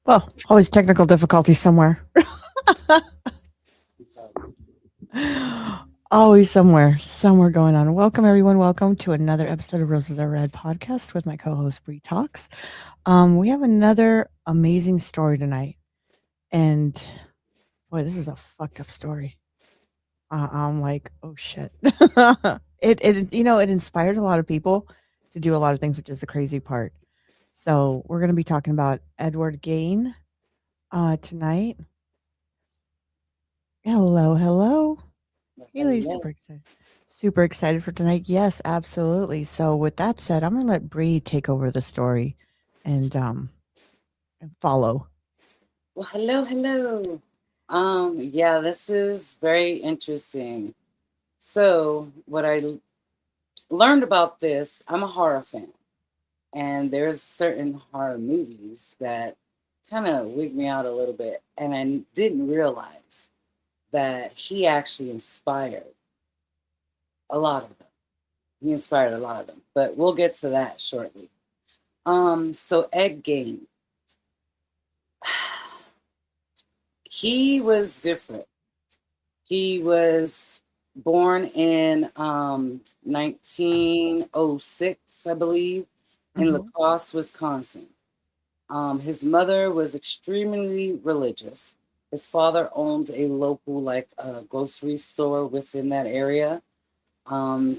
Well, always technical difficulties somewhere. Always somewhere going on. Welcome, everyone. Welcome to another episode of Roses Are Red podcast with my co-host Bree Talks. We have another amazing story tonight, and boy, this is a fucked up story. I'm like, oh shit. It inspired a lot of people to do a lot of things, which is the crazy part. So we're gonna be talking about Edward Gein tonight. Hello, hello. Haley, super Hello. excited. Super excited for tonight. Yes, absolutely. So with that said, I'm gonna let Bree take over the story and follow. Well, hello. Yeah, this is very interesting. So, what learned about this, I'm a horror fan, and there's certain horror movies that kind of wig me out a little bit, and I didn't realize that he actually inspired a lot of them. He inspired a lot of them, but we'll get to that shortly. So Ed Gein, he was different. He was born in 1906, I believe, in La Hmm. Crosse, Wisconsin. His mother was extremely religious. His father owned a local, like, grocery store within that area.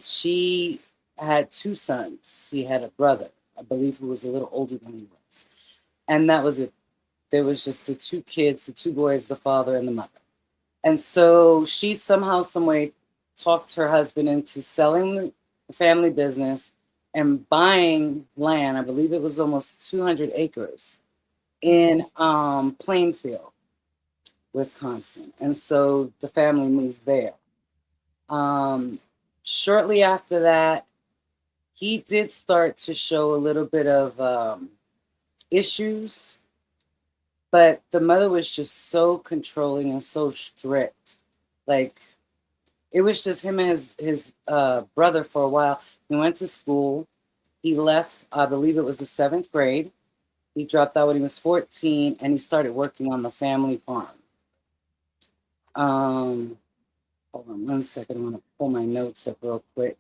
She had two sons. He had a brother, I believe, who was a little older than he was. And that was it. There was just the two kids, the two boys, the father and the mother. And so she somehow, some way, talked her husband into selling the family business and buying land. I believe it was almost 200 acres in Okay. Plainfield, Wisconsin. And so the family moved there. Um, Shortly after that, he did start to show a little bit of issues, but the mother was just so controlling and so strict. Like, it was just him and his brother for a while. He went to school. He left, I believe it was the seventh grade. He dropped out when he was 14, and he started working on the family farm. Um, Hold on 1 second. I want to pull my notes up real quick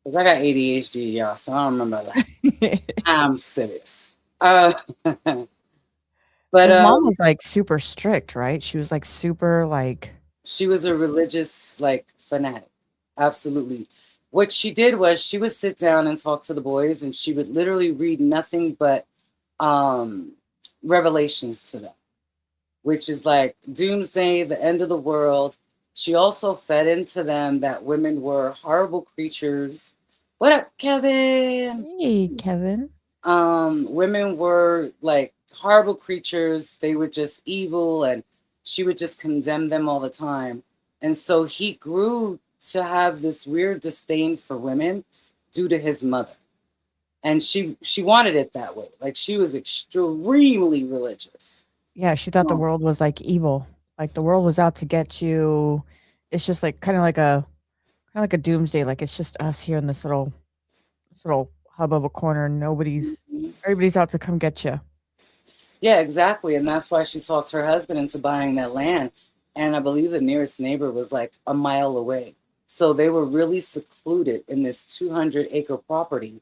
because I got ADHD, y'all, so I don't remember that. I'm serious. Uh, but His mom was like super strict, right? She was like super like she was a religious, like, fanatic. Absolutely. What she did was she would sit down and talk to the boys, and she would literally read nothing but um, revelations to them, which is like doomsday, the end of the world. She also fed into them that women were horrible creatures. What up, Kevin? hey, Kevin. Women were like horrible creatures. They were just evil, and she would just condemn them all the time. And so he grew to have this weird disdain for women due to his mother. And she wanted it that way. Like, she was extremely religious. Yeah, she thought the Um, world was like evil. Like the world was out to get you. It's just like kind of like a doomsday. Like it's just us here in this little hub of a corner. Everybody's out to come get you. Yeah, exactly. And that's why she talked her husband into buying that land. And I believe the nearest neighbor was like a mile away. So they were really secluded in this 200-acre property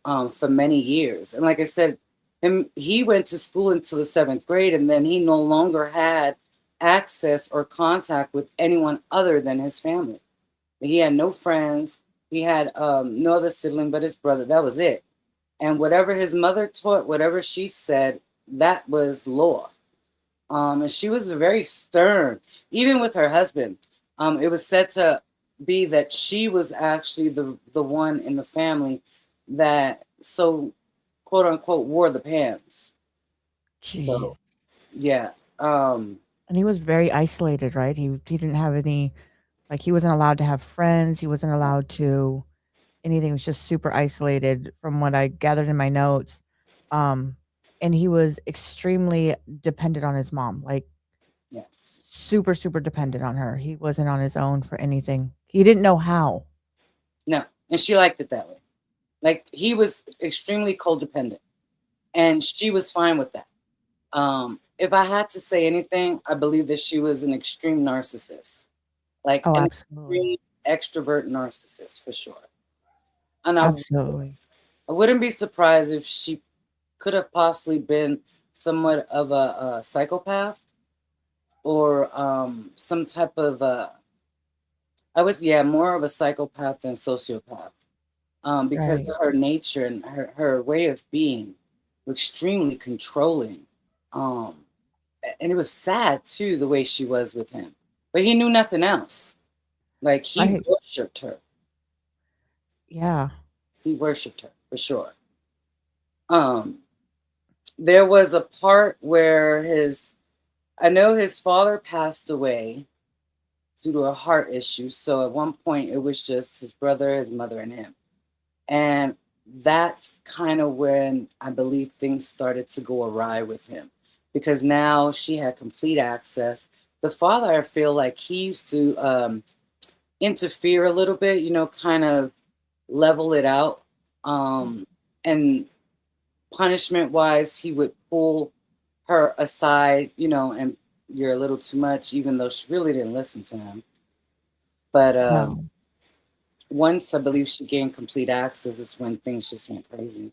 for many years. And like I said, he went to school until the seventh grade, and then he no longer had access or contact with anyone other than his family. He had no friends. He had no other sibling but his brother. That was it. And whatever his mother taught, whatever she said, that was law. And she was very stern, even with her husband. It was said to be that she was actually the one in the family that, so, quote unquote, wore the pants. Jeez. So yeah, um, And he was very isolated, right? He didn't have any like he wasn't allowed to have friends. He wasn't allowed to anything. He was just super isolated from what I gathered in my notes. Um, and he was extremely dependent on his mom, like yes, super, super dependent on her. He wasn't on his own for anything. He didn't know how. no, and she liked it that way. Like, he was extremely codependent, and she was fine with that. if I had to say anything, I believe that she was an extreme narcissist, like Oh, an absolutely. extreme extrovert narcissist for sure. And Absolutely. I wouldn't be surprised if she could have possibly been somewhat of a psychopath or some type of I was, yeah, more of a psychopath than sociopath, because Right. of her nature and her way of being, extremely controlling. Um, and it was sad too the way she was with him, but he knew nothing else. Like he Right. worshipped her. Yeah. He worshipped her for sure. Um, there was a part where I know his father passed away due to a heart issue. So at one point, it was just his brother, his mother, and him. And that's kind of when I believe things started to go awry with him because now she had complete access. The father, I feel like he used to interfere a little bit, kind of level it out. And punishment wise, he would pull her aside, and you're a little too much, even though she really didn't listen to him. But No. once I believe she gained complete access, is when things just went crazy.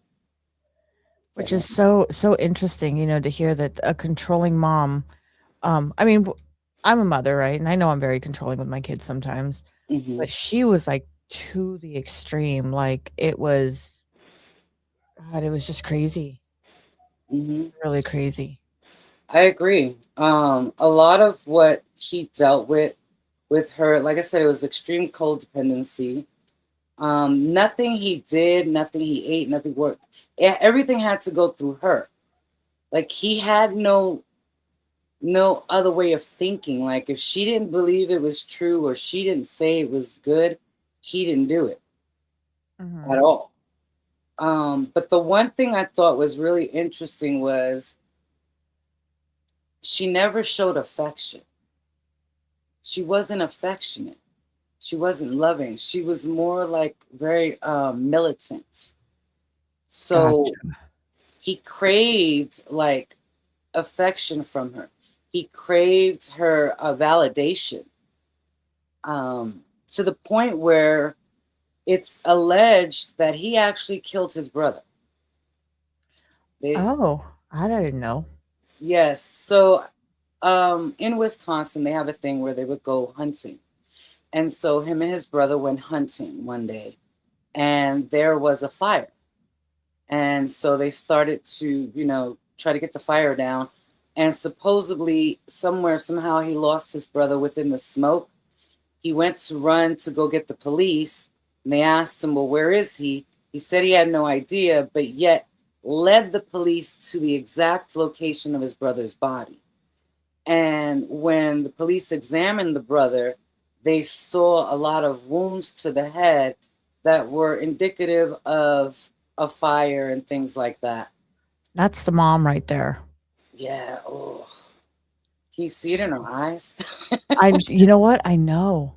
Which But is so interesting, to hear that a controlling mom, I mean, I'm a mother, right? And I know I'm very controlling with my kids sometimes, hmm but she was, like, to the extreme, like, it was God, it was just crazy, hmm really crazy. I agree. A lot of what he dealt with her, like I said, it was extreme codependency. Nothing he did, nothing he ate, nothing worked. Everything had to go through her. Like he had no other way of thinking. Like if she didn't believe it was true or she didn't say it was good, he didn't do it at Mhm. all. But the one thing I thought was really interesting was she never showed affection. She wasn't affectionate. She wasn't loving. She was more like very militant. So Gotcha. he craved like affection from her. He craved her validation, to the point where it's alleged that he actually killed his brother. They, Oh, I didn't know. yes. So in Wisconsin, they have a thing where they would go hunting. And so him and his brother went hunting one day, and there was a fire. And so they started to, try to get the fire down. And supposedly, somewhere, somehow, he lost his brother within the smoke. He went to run to go get the police, and they asked him, well, where is he? He said he had no idea, but yet led the police to the exact location of his brother's body. And when the police examined the brother, they saw a lot of wounds to the head that were indicative of a fire and things like that. That's the mom right there. Yeah. Oh, can you see it in her eyes? You know what? I know.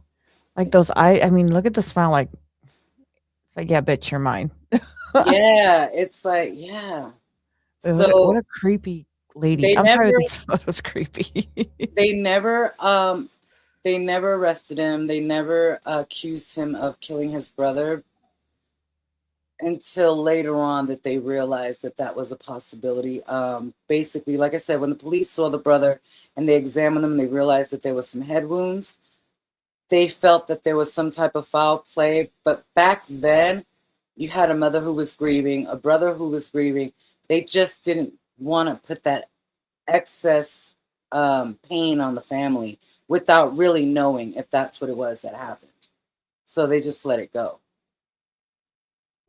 Like, those I mean, look at the smile, like, it's like, "Yeah, bitch, you're mine." Yeah. It's like, yeah. What So a creepy lady. they I'm sorry never, that this photo's creepy. they never, they never arrested him. They never accused him of killing his brother until later on that they realized that that was a possibility. Basically, like I said, when the police saw the brother and they examined him, they realized that there was some head wounds. They felt that there was some type of foul play. But back then, you had a mother who was grieving, a brother who was grieving. They just didn't want to put that excess pain on the family without really knowing if that's what it was that happened. So they just let it go.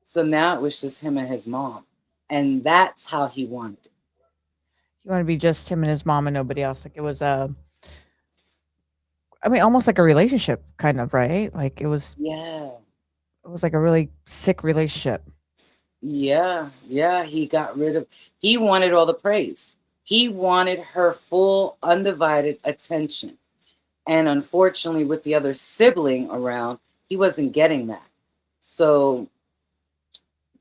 So now it was just him and his mom. And that's how he wanted it. You wanna be just him and his mom and nobody else, like, it was a I mean, almost like a relationship, kind of, right? Like, Yeah. it was like a really sick relationship. Yeah. Yeah. He wanted all the praise. He wanted her full, undivided attention. And unfortunately, with the other sibling around, he wasn't getting that. So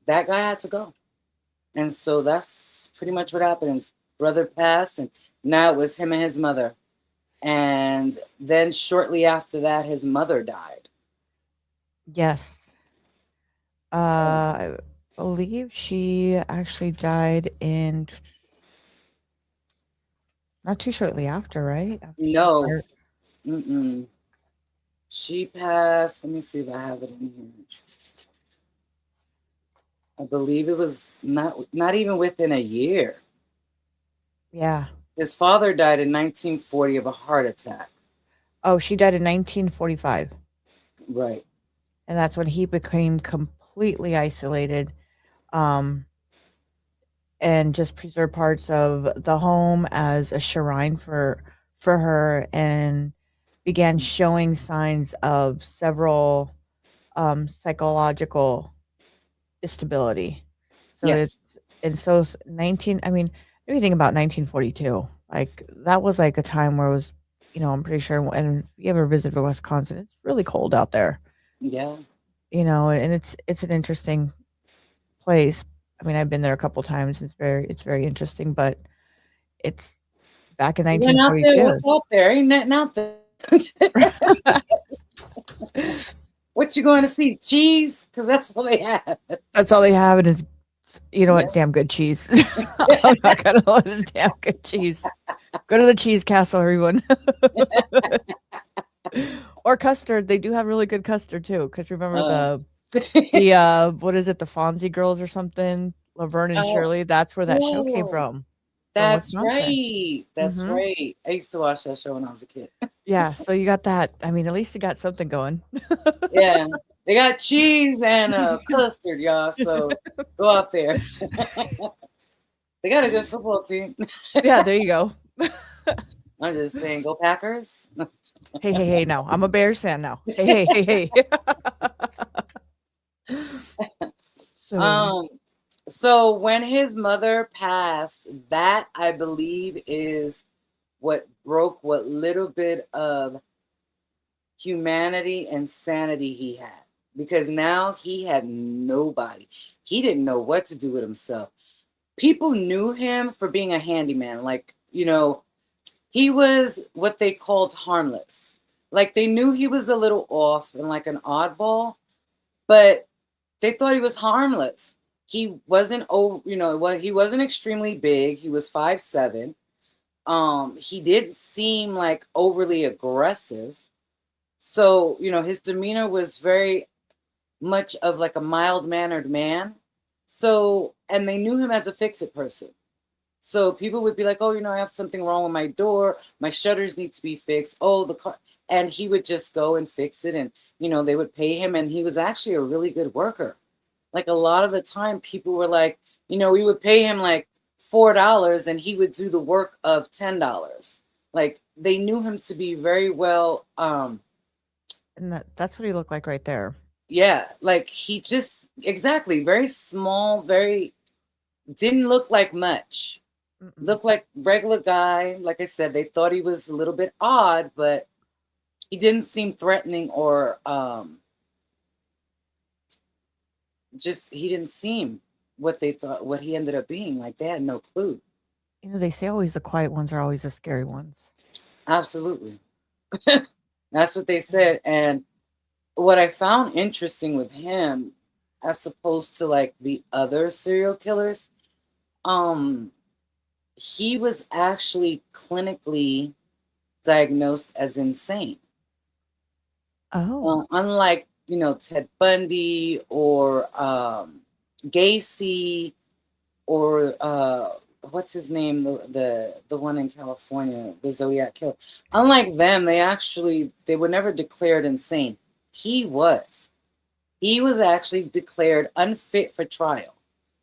that guy had to go. And so that's pretty much what happened. brother passed, and now it was him and his mother. And then shortly after that, his mother died. Yes. I believe she actually died in not too shortly after, right? After she was No, fired. mm-mm. She passed. Let me see if I have it in here. I believe it was not even within a year. Yeah. His father died in 1940 of a heart attack. Oh, she died in 1945. Right. And that's when he became completely isolated, um, and just preserved parts of the home as a shrine for her, and began showing signs of several psychological instability. So it's Yes. and so 19 I mean, everything about 1942. Like that was like a time where it was, I'm pretty sure, and if you ever visited Wisconsin, it's really cold out there. Yeah. And it's an interesting place. I mean, I've been there a couple times. It's very interesting, but it's back in You went out there. 1942. What's out there? Ain't nothing out there. What you going to see? Cheese? Because that's all they have. That's all they have, and is you know Yeah. what? Damn good cheese. I'm not gonna let this damn good cheese. Go to the cheese castle, everyone. Or custard. They do have really good custard too. Because remember Uh, the what is it? The Fonzie Girls or something? Laverne and oh, Shirley. That's where that show came oh, from that's Wisconsin. right. That's Hmm. right. I used to watch that show when I was a kid. Yeah. So you got that. I mean, at least you got something going. Yeah. They got cheese and custard, y'all. So go out there. They got a good football team. Yeah. There you go. I'm just saying, go Packers. Hey, hey, hey! Now I'm a Bears fan now. Hey, hey, hey, hey. So, Um, so when his mother passed, that I believe is what broke what little bit of humanity and sanity he had. Because now he had nobody. He didn't know what to do with himself. People knew him for being a handyman. Like, he was what they called harmless. Like they knew he was a little off and like an oddball, but they thought he was harmless. He wasn't he wasn't extremely big. He was 5'7". He didn't seem like overly aggressive. So, his demeanor was very much of like a mild-mannered man. So, and they knew him as a fix-it person. So people would be like, "Oh, I have something wrong with my door. My shutters need to be fixed. Oh, the car." And he would just go and fix it. And, they would pay him. And he was actually a really good worker. Like a lot of the time, people were like, we would pay him like $4 and he would do the work of $10. Like they knew him to be very well. and that's what he looked like right there. Yeah, like he just, exactly, very small, very, didn't look like much. Mm-mm. Looked like regular guy. Like I said, they thought he was a little bit odd, but he didn't seem threatening or just he didn't seem what they thought what he ended up being. Like they had no clue. They say always the quiet ones are always the scary ones. Absolutely. That's what they said. And what I found interesting with him, as opposed to like the other serial killers, um, he was actually clinically diagnosed as insane. Oh. Unlike, Ted Bundy or Gacy or what's his name, the one in California, the Zodiac killer. Unlike them, they were never declared insane. He was. He was actually declared unfit for trial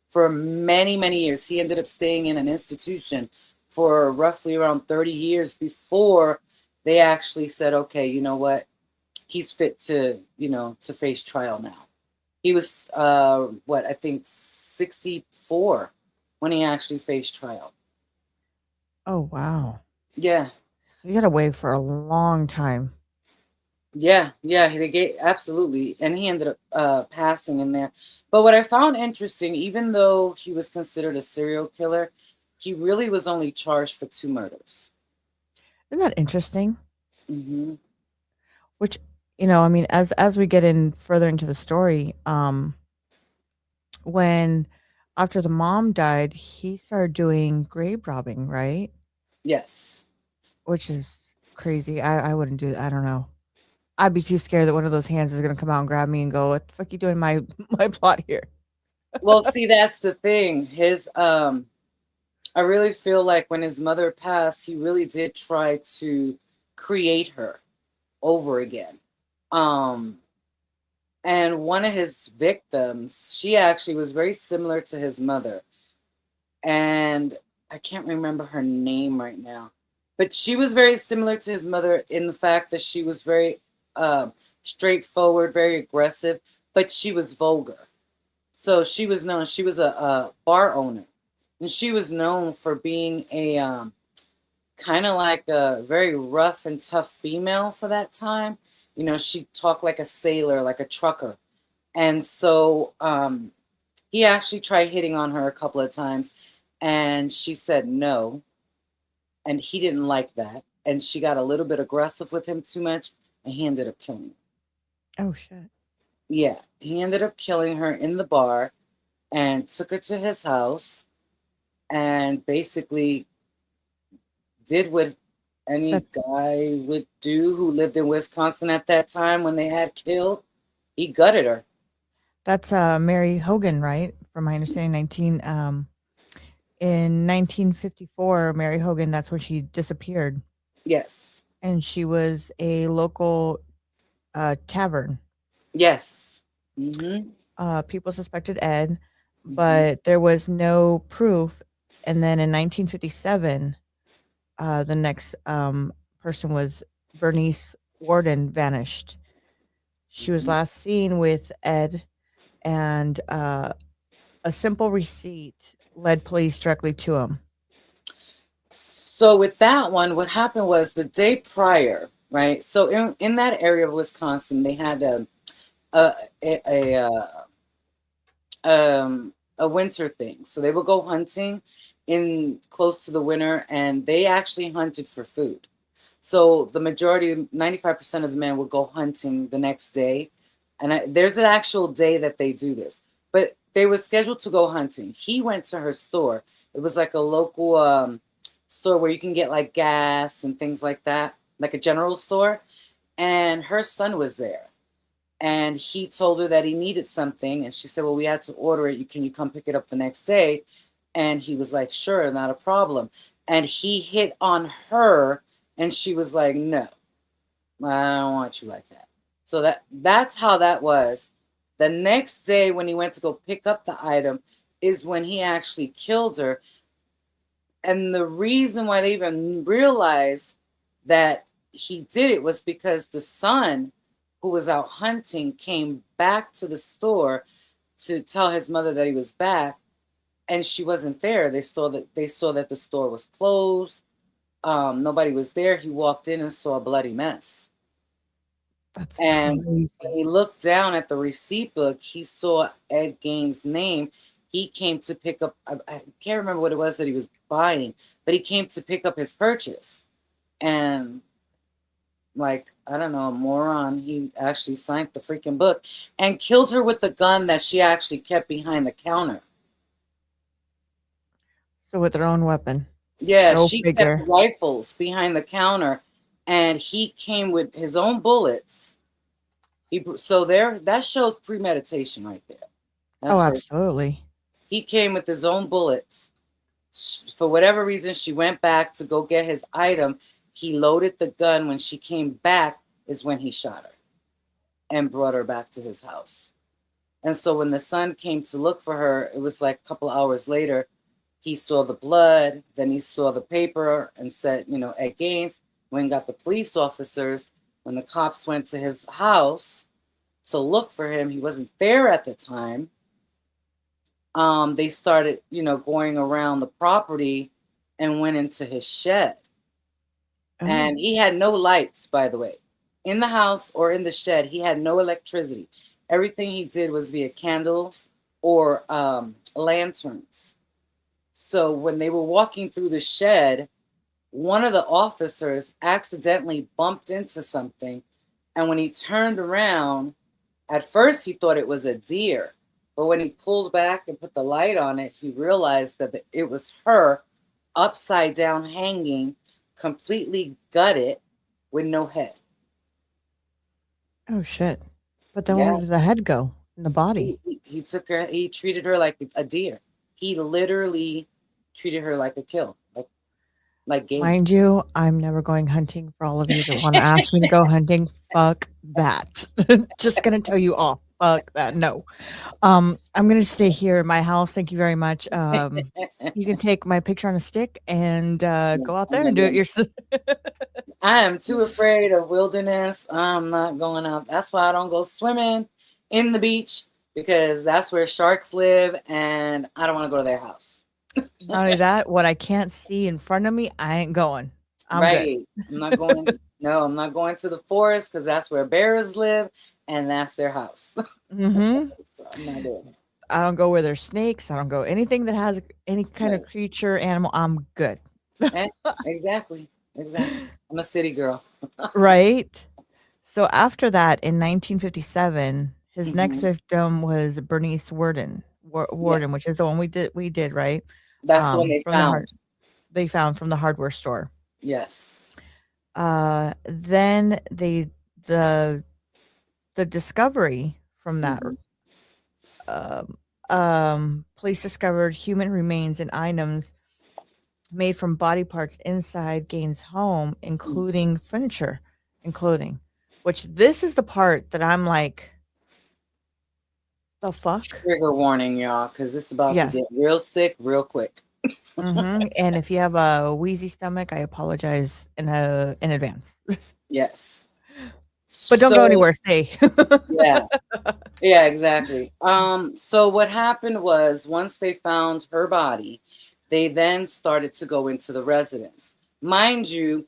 for many, many years. He ended up staying in an institution for roughly around 30 years before they actually said, okay, you know what? He's fit to face trial now. He was, I think 64 when he actually faced trial. Oh, wow. Yeah. So you gotta wait for a long time. Yeah, yeah, they gave absolutely, and he ended up passing in there. But what I found interesting, even though he was considered a serial killer, he really was only charged for 2 murders. Isn't that interesting? Hmm. Which, I mean, as we get in further into the story, when after the mom died, he started doing grave robbing, right? Yes. Which is crazy. I wouldn't do that. I don't know. I'd be too scared that one of those hands is gonna come out and grab me and go, "What the fuck you doing in my my plot here?" Well, see, that's the thing. I really feel like when his mother passed, he really did try to create her over again. Um, and one of his victims, she actually was very similar to his mother. And I can't remember her name right now, but she was very similar to his mother in the fact that she was very straightforward, very aggressive, but she was vulgar. So she was known, she was a bar owner, and she was known for being a kind of like a very rough and tough female for that time. She talked like a sailor, like a trucker. And so he actually tried hitting on her a couple of times, and she said no. And he didn't like that. And she got a little bit aggressive with him too much, and he ended up killing her. Oh shit. Yeah, he ended up killing her in the bar and took her to his house and basically did what any That's guy would do who lived in Wisconsin at that time when they had killed. He gutted her. that's Mary Hogan, right? From my understanding, in 1954, Mary Hogan. That's when she disappeared, Yes. and she was a local tavern. Yes. Mm-hmm. People suspected Ed, Mm-hmm. but there was no proof. And then in 1957, the next person was Bernice Warden vanished. She was Mm-hmm. last seen with Ed, and a simple receipt led police directly to him. So with that one, what happened was the day prior, right? So in that area of Wisconsin, they had a a, a, a winter thing. So they would go hunting in close to the winter, and they actually hunted for food. So the majority, 95% of the men would go hunting the next day. And there's an actual day that they do this. But they were scheduled to go hunting. He went to her store. It was like a local store where you can get like gas and things like that, like a general store. And her son was there. And he told her that he needed something. And she said, well, we had to order it. Can you come pick it up the next day? And he was like, sure, not a problem. And he hit on her, and she was like, no, I don't want you like that. So that's how that was. The next day when he went to go pick up the item is when he actually killed her. And the reason why they even realized that he did it was because the son who was out hunting came back to the store to tell his mother that he was back, and she wasn't there. They saw that the store was closed. Nobody was there. He walked in and saw a bloody mess. That's And when crazy. he looked down at the receipt book, he saw Ed Gein's name. He came to pick up, I can't remember what it was that he was buying, but he came to pick up his purchase. And, like, I don't know, a moron, he actually signed the freaking book and killed her with the gun that she actually kept behind the counter. So with their own weapon. Yeah, Go she kept figure. rifles behind the counter, and he came with his own bullets. So there, that shows premeditation right there. Oh, That's first. absolutely. He came with his own bullets. For whatever reason, she went back to go get his item. He loaded the gun. When she came back, is when he shot her and brought her back to his house. And so when the son came to look for her, it was like a couple of hours later. He saw the blood, then he saw the paper and said, Ed Gaines. When got the police officers, when the cops went to his house to look for him, he wasn't there at the time. They started, going around the property and went into his shed. Oh. And he had no lights, by the way, in the house or in the shed. He had no electricity. Everything he did was via candles or lanterns. So when they were walking through the shed, one of the officers accidentally bumped into something. And when he turned around, at first he thought it was a deer. But when he pulled back and put the light on it, he realized that it was her upside down hanging, completely gutted with no head. Oh shit. But then where Yeah. did the head go in the body? He took her, he treated her like a deer. He literally treated her like a kill, like game. Mind you, I'm never going hunting for all of you that want to ask me to go hunting. Fuck that. Just gonna tell you off. Fuck that. No. I'm gonna stay here in my house. Thank you very much. You can take my picture on a stick and No, go out I'm there not and do it doing yourself. I am too afraid of wilderness. I'm not going out. That's why I don't go swimming in the beach, because that's where sharks live and I don't want to go to their house. Not only that, what I can't see in front of me, I ain't going. I'm good. Right. I'm not going. No, I'm not going to the forest because that's where bears live and that's their house. Hmm. So I'm not doing it. I don't go where there's snakes. I don't go anything that has any kind of Right. creature, animal. I'm good. Eh, exactly. Exactly. I'm a city girl. Right? So after that, in 1957, his next Hmm. victim was Bernice Yeah. Warden, which is the one we did, right? That's the one they From the found. hard they found from the hardware store. Yes. Then the the discovery from that Hmm. um, police discovered human remains and items made from body parts inside Gaines' home, including furniture and clothing. Which this is the part that I'm like, the fuck? Trigger warning, y'all, because it's about to Yes. get real sick real quick. And if you have a wheezy stomach, I apologize in advance. Yes. But don't go So anywhere. Stay. yeah, yeah, exactly. So what happened was once they found her body, they then started to go into the residence. Mind you,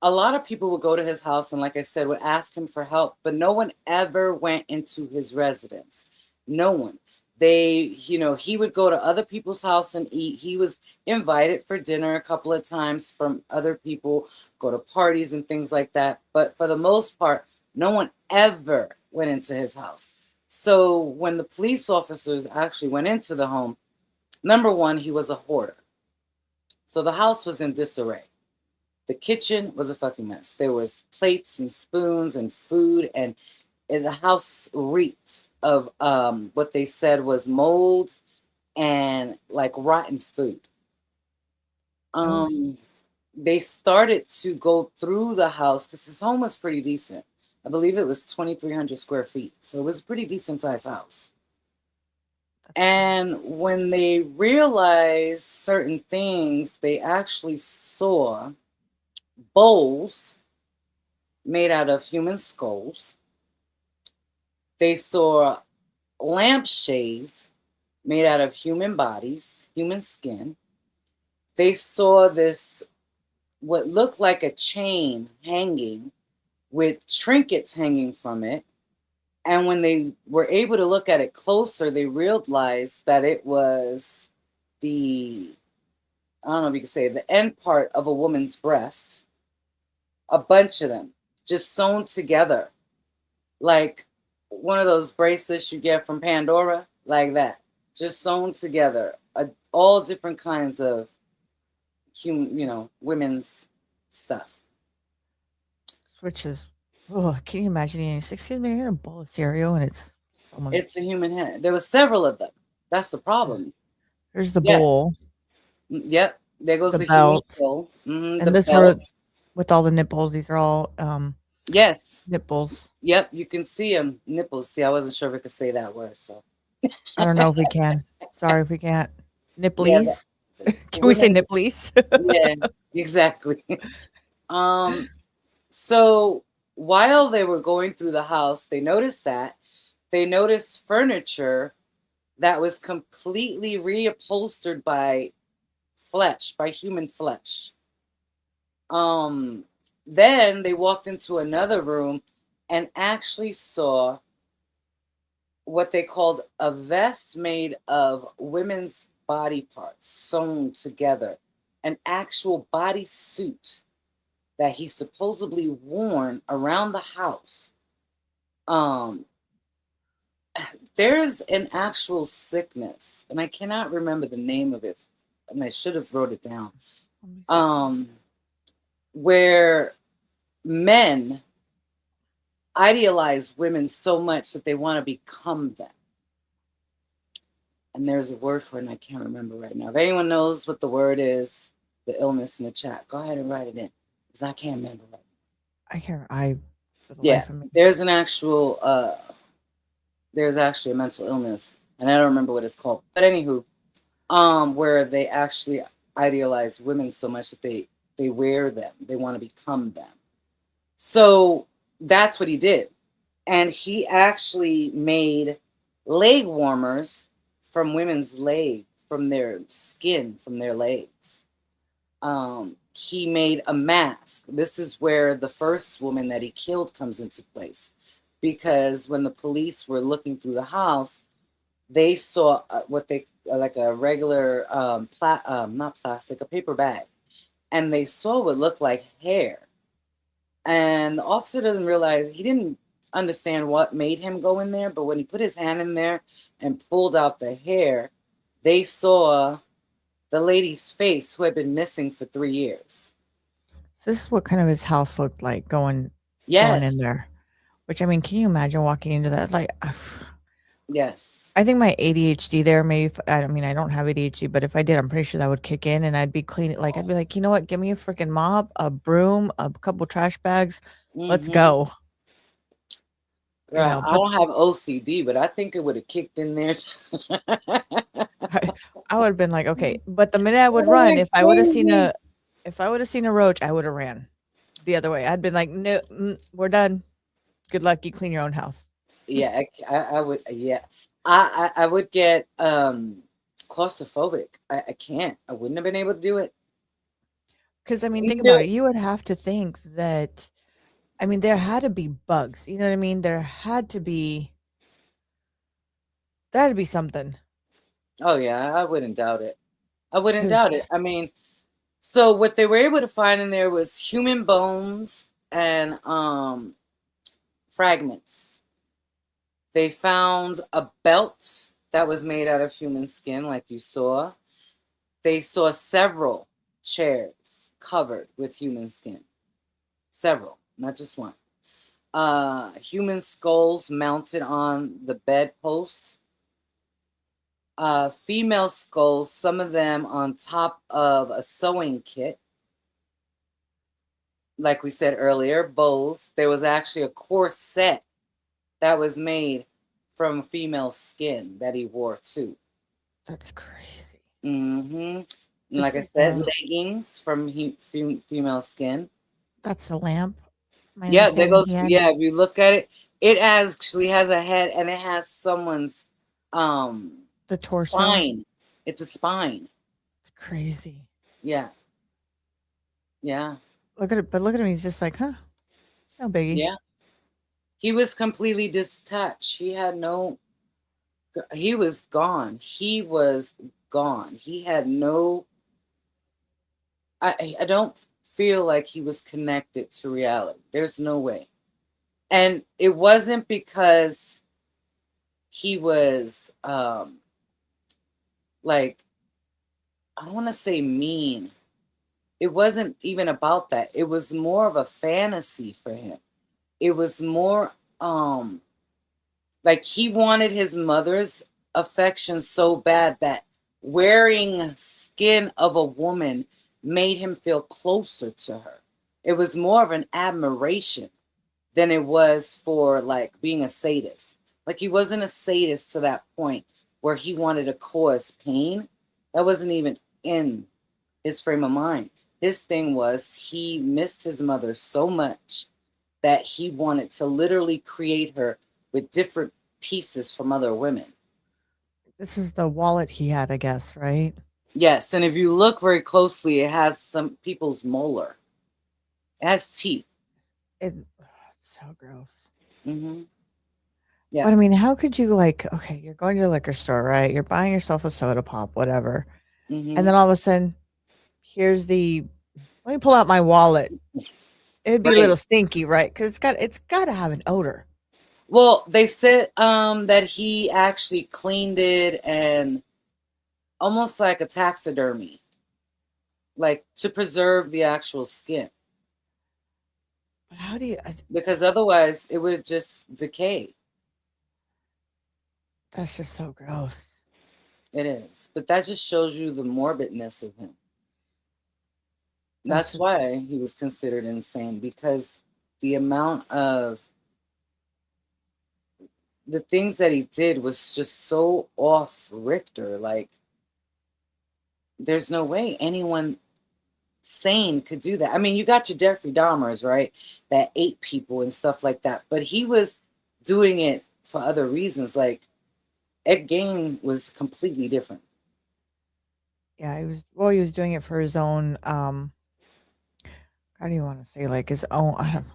a lot of people would go to his house and, like I said, would ask him for help, but no one ever went into his residence. No one. He would go to other people's house and eat. He was invited for dinner a couple of times from other people, go to parties and things like that. But for the most part, no one ever went into his house. So when the police officers actually went into the home, number one, he was a hoarder. So the house was in disarray. The kitchen was a fucking mess. There was plates and spoons and food, and the house reeked of what they said was mold and like rotten food. Oh, Um, they started to go through the house because his home was pretty decent. I believe it was 2,300 square feet, so it was a pretty decent sized house. that's And when they realized certain things, they actually saw bowls made out of human skulls. They saw lampshades made out of human bodies, human skin. They saw this, what looked like a chain hanging with trinkets hanging from it. And when they were able to look at it closer, they realized that it was the, I don't know if you could say, the end part of a woman's breast, a bunch of them just sewn together like one of those bracelets you get from Pandora, like that, just sewn together, all different kinds of human, women's stuff. which is, oh, can you imagine eating 16 million a bowl of cereal and it's someone? It's a human head. There were several of them. That's the problem. There's the Yeah. bowl, Yep. There goes the the human belt, soul. and The this were belt. with all the nipples. These are all Yes. nipples. Yep. You can see them. Nipples. See, I wasn't sure if I could say that word. So, I don't know if we can. Sorry if we can't. yeah. Nipplies. Can we say Women. nipplies? Yeah. Exactly. um, So while they were going through the house, they noticed furniture that was completely reupholstered by flesh, by human flesh. Um, then they walked into another room and actually saw what they called a vest made of women's body parts sewn together, an actual body suit that he supposedly worn around the house. Um, there's an actual sickness, and I cannot remember the name of it, and I should have wrote it down. Um, where men idealize women so much that they want to become them. And there's a word for it, and I can't remember right now. If anyone knows what the word is, the illness in the chat, go ahead and write it in, because I can't remember right now. I can't. I for the Yeah, life of me. there's actually a mental illness, and I don't remember what it's called. But anywho, where they actually idealize women so much that they wear them, they want to become them. So that's what he did, and he actually made leg warmers from women's leg, from their skin, from their legs. He made a mask. This is where the first woman that he killed comes into place, because when the police were looking through the house, they saw what they like a regular not plastic, a paper bag, and they saw what looked like hair. And the officer doesn't realize, he didn't understand what made him go in there, but when he put his hand in there and pulled out the hair, they saw the lady's face who had been missing for 3 years. So this is what kind of his house looked like going in Yes. there. Which, I mean, can you imagine walking into that? Like, Yes. I think my ADHD there, maybe, I mean, I don't have ADHD, but if I did, I'm pretty sure that would kick in and I'd be cleaning. Like, I'd be like, you know what? Give me a freaking mop, a broom, a couple trash bags. Let's go. Girl, I But don't have OCD, but I think it would have kicked in there. I would have been like, okay. But the minute I would Oh, run, like if I would have seen crazy. a roach, I would have ran the other way. I'd been like, no, we're done. Good luck. You clean your own house. Yeah, I would. Yeah, I would get claustrophobic. I can't. I wouldn't have been able to do it. Because, I mean, think about No. it. You would have to think that, I mean, there had to be bugs. You know what I mean? There had to be something. Oh yeah, I wouldn't doubt it. I wouldn't Because doubt it. I mean, so what they were able to find in there was human bones and fragments. They found a belt that was made out of human skin, like you saw. They saw several chairs covered with human skin. Several, not just one. Human skulls mounted on the bedpost. Female skulls, some of them on top of a sewing kit. Like we said earlier, bows. There was actually a corset that was made from female skin that he wore too. that's crazy. Mm-hmm. And This like I is said, leggings from female skin. that's a lamp. My Yeah, there understanding goes. he had Yeah, if you look at it, it actually has a head and it has someone's um the torso. spine. It's a spine. It's crazy. Yeah, yeah, Look at it, but look at him. He's just like, huh? No biggie. yeah. He was completely detached. He had no. He was gone. He was gone. He had no. I don't feel like he was connected to reality. There's no way. And it wasn't because he was like, I don't want to say mean. It wasn't even about that. It was more of a fantasy for him. It was more like he wanted his mother's affection so bad that wearing skin of a woman made him feel closer to her. It was more of an admiration than it was for like being a sadist. Like he wasn't a sadist to that point where he wanted to cause pain. That wasn't even in his frame of mind. His thing was he missed his mother so much that he wanted to literally create her with different pieces from other women. This is the wallet he had, I guess, right? Yes, and if you look very closely, it has some people's molar. It has teeth. It's so gross. Mm-hmm. But Yeah. I mean, how could you like, okay, you're going to the liquor store, right? You're buying yourself a soda pop, whatever. And Hmm. then all of a sudden, here's the let me pull out my wallet. It'd be a little Right. stinky, right? Because it's got to have an odor. Well, they said that he actually cleaned it and almost like a taxidermy, like to preserve the actual skin, But how do you? because otherwise it would just decay. That's just so gross. It is. But that just shows you the morbidness of him. That's That's just why he was considered insane, because the amount of the things that he did was just so off Richter. Like, there's no way anyone sane could do that. I mean, you got your Jeffrey Dahmers, right? That ate people and stuff like that. But he was doing it for other reasons. Like, Ed Gein was completely different. yeah. He was doing it for his own. How do you want to say like his own? I don't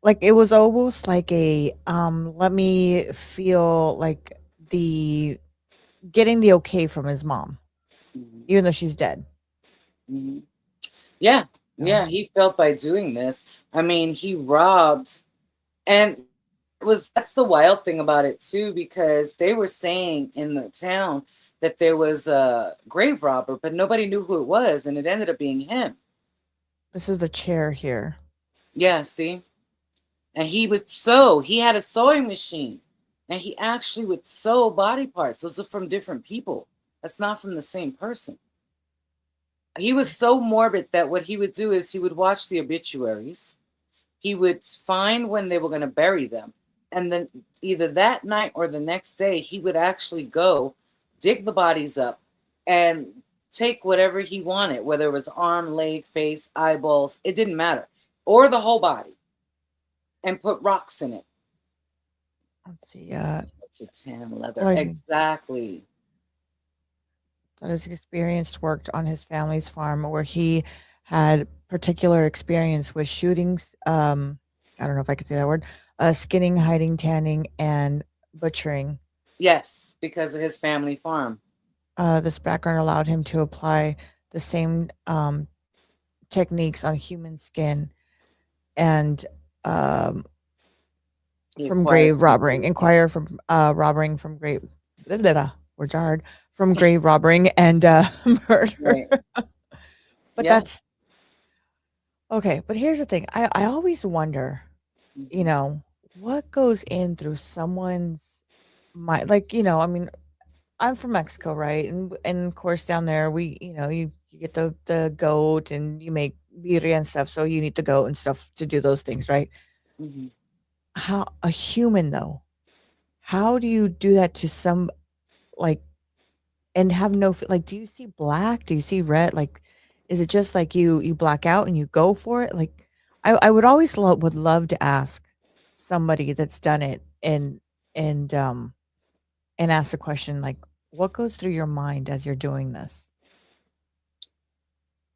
like it was almost like a let me feel like the getting the okay from his mom, Hmm. even though she's dead. Hmm. Yeah, So yeah, he felt by doing this. I mean, he robbed, and it was that's the wild thing about it too, because they were saying in the town that there was a grave robber, but nobody knew who it was, and it ended up being him. this is the chair here. Yeah, see? And he would sew. He had a sewing machine, and he actually would sew body parts. Those are from different people. That's not from the same person. He was so morbid that what he would do is he would watch the obituaries. He would find when they were going to bury them. And then either that night or the next day, he would actually go dig the bodies up and take whatever he wanted, whether it was arm, leg, face, eyeballs, it didn't matter, or the whole body, and put rocks in it. Let's see. To tan leather. Like Exactly. that his experience worked on his family's farm where he had particular experience with shootings. I don't know if I could say that word. Skinning, hiding, tanning, and butchering. Yes, because of his family farm. This background allowed him to apply the same techniques on human skin and um, He from acquired grave from robbing, great inquire from robbing from grave, blah, blah, blah, we're jarred, from grave robbing and murder. right. But Yeah. that's okay. But here's the thing I always wonder, you Hmm. know, what goes in through someone's mind? Like, I mean, I'm from Mexico, right? And of course down there you get the goat and you make birria and stuff, so you need the goat and stuff to do those things, right? Hmm. How a human though, how do you do that to some like and have no like do you see black? Do you see red? Like is it just like you black out and you go for it? Like I would always would love to ask somebody that's done it and and ask the question like what goes through your mind as you're doing this?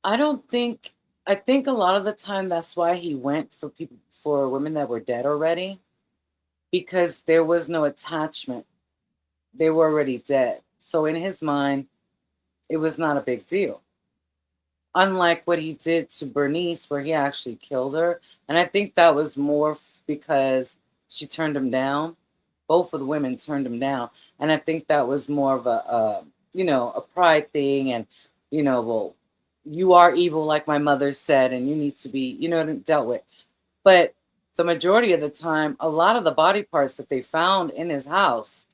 I don't think, I think a lot of the time that's why he went for people, for women that were dead already, because there was no attachment. They were already dead. So in his mind, it was not a big deal. Unlike what he did to Bernice, where he actually killed her. And I think that was more because she turned him down. Both of the women turned him down. And I think that was more of a pride thing. And, well, you are evil, like my mother said, and you need to be, dealt with. But the majority of the time, a lot of the body parts that they found in his house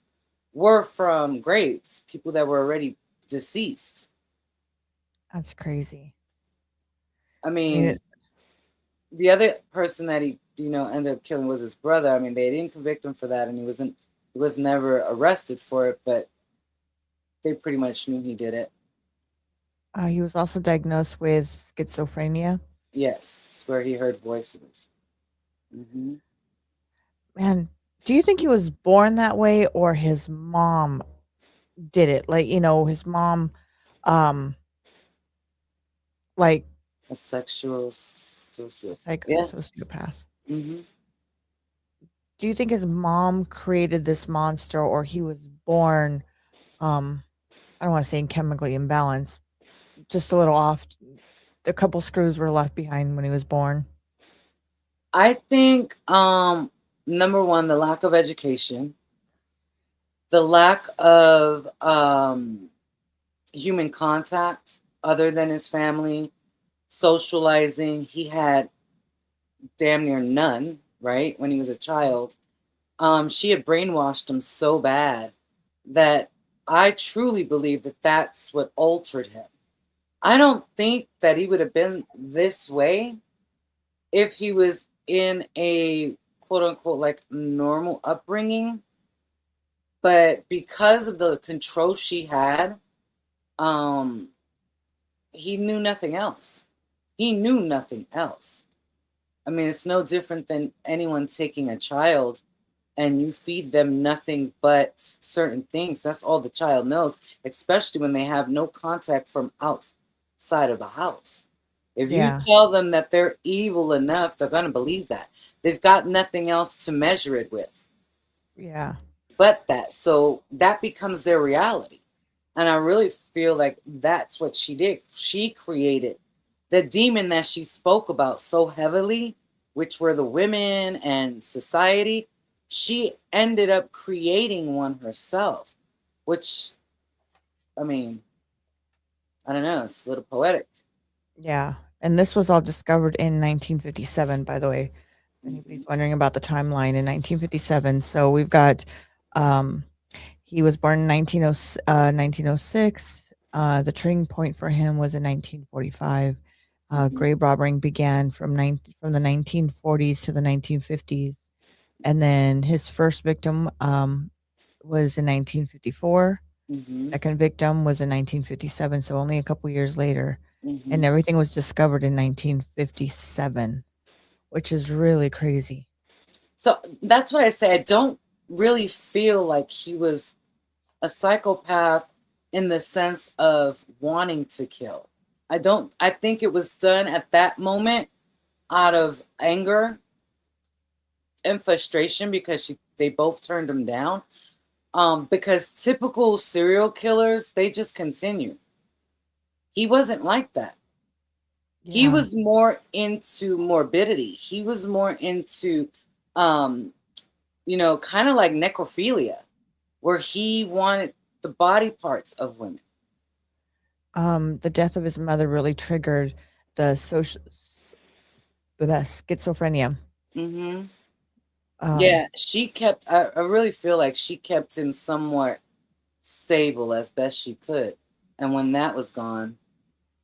were from graves, people that were already deceased. That's crazy. I I mean, mean, the other person that he ended up killing was his brother. I mean, they didn't convict him for that, and he was never arrested for it, but they pretty much knew he did it. he was also diagnosed with schizophrenia. Yes, where he heard voices. Hmm. Man, do you think he was born that way or his mom did it? Like, his mom, um, like A sexual sociopath. a Yeah. sociopath. Hmm. do you think his mom created this monster, or he was born, um, I don't wanna say chemically imbalanced, just a little off? A couple screws were left behind when he was born. I think number one, the lack of education, the lack of human contact other than his family, socializing. He had damn near none, right? When he was a child. She had brainwashed him so bad that I truly believe that that's what altered him. I don't think that he would have been this way if he was in a quote unquote like normal upbringing. But because of the control she had, um, he knew nothing else. He knew nothing else. I mean, it's no different than anyone taking a child and you feed them nothing but certain things. That's all the child knows, especially when they have no contact from outside of the house. If you Yeah, tell them that they're evil enough, they're going to believe that. They've got nothing else to measure it with yeah, but that. So that becomes their reality. And I really feel like that's what she did. She created the demon that she spoke about so heavily, which were the women and society. She ended up creating one herself, which, I mean, I don't know, it's a little poetic. yeah, and this was all discovered in 1957, by the way, if Hmm. anybody's wondering about the timeline. In 1957, so we've got, um he was born in 1906. The turning point for him was in 1945. Hmm. Grave robbing began from the 1940s to the 1950s, and then his first victim was in 1954. Hmm. Second victim was in 1957, so only a couple years later, and Hmm. everything was discovered in 1957, which is really crazy. So that's what I say. I don't really feel like he was a psychopath in the sense of wanting to kill. I think it was done at that moment out of anger and frustration because they both turned him down. Because typical serial killers, they just continue. He wasn't like that. He Yeah. was more into morbidity. He was more into, um, kind of like necrophilia, where he wanted the body parts of women. The death of his mother really triggered the social the schizophrenia. Hmm. Um, Yeah, she kept. I really feel like she kept him somewhat stable as best she could, and when that was gone,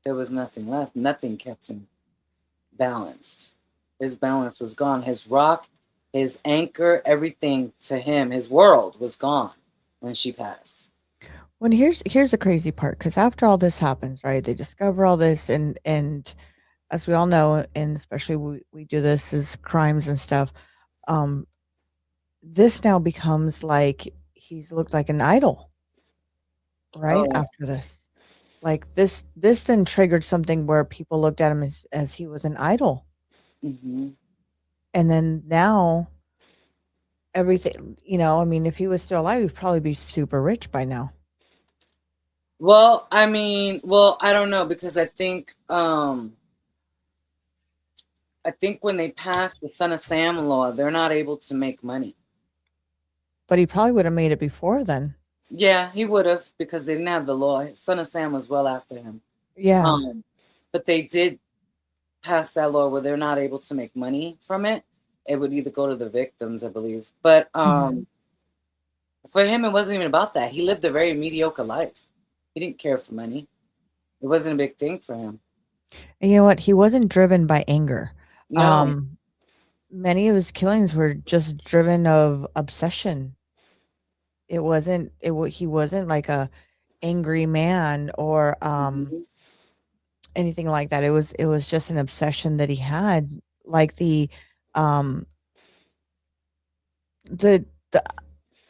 there was nothing left. Nothing kept him balanced. His balance was gone. His rock, his anchor, everything to him, his world was gone when she passed. when here's the crazy part, because after all this happens, right? They discover all this, and as we all know, and especially we do this as crimes and stuff. Um, this now becomes like he's looked like an idol, right? Oh, After this, like this then triggered something where people looked at him as he was an idol, hmm. and then now everything, I mean, if he was still alive, he'd probably be super rich by now. Well, I mean, well, I don't know because I think when they passed the Son of Sam law, they're not able to make money. But he probably would have made it before then. Yeah, he would have because they didn't have the law. Son of Sam was well after him. Yeah. Um, but they did pass that law where they're not able to make money from it. It would either go to the victims, I believe. But Mhm. for him, it wasn't even about that. He lived a very mediocre life. He didn't care for money. It wasn't a big thing for him. And you know what? He wasn't driven by anger. No. Um, Many of his killings were just driven of obsession. It wasn't he wasn't like a angry man, or Mhm. anything like that. It was just an obsession that he had, like um the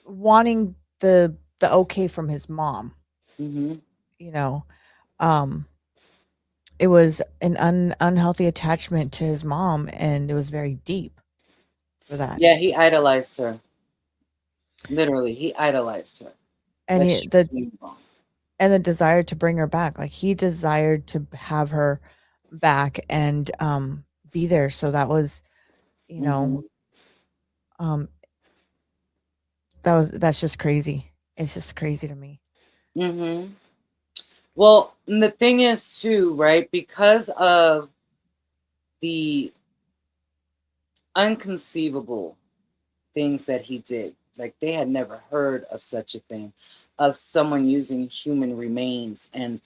wanting the okay from his mom, Mhm. you know. Um it was an unhealthy attachment to his mom, and it was very deep. for that. Yeah, he idolized her. Literally, he idolized her. And That he, she the was wrong. and the desire to bring her back. Like he desired to have her back and be there. So that was, you know, Mm-hmm. um that's just crazy. It's just crazy to me. Mm-hmm. Well, and the thing is too, right? Because of the unconceivable things that he did, like they had never heard of such a thing, of someone using human remains, and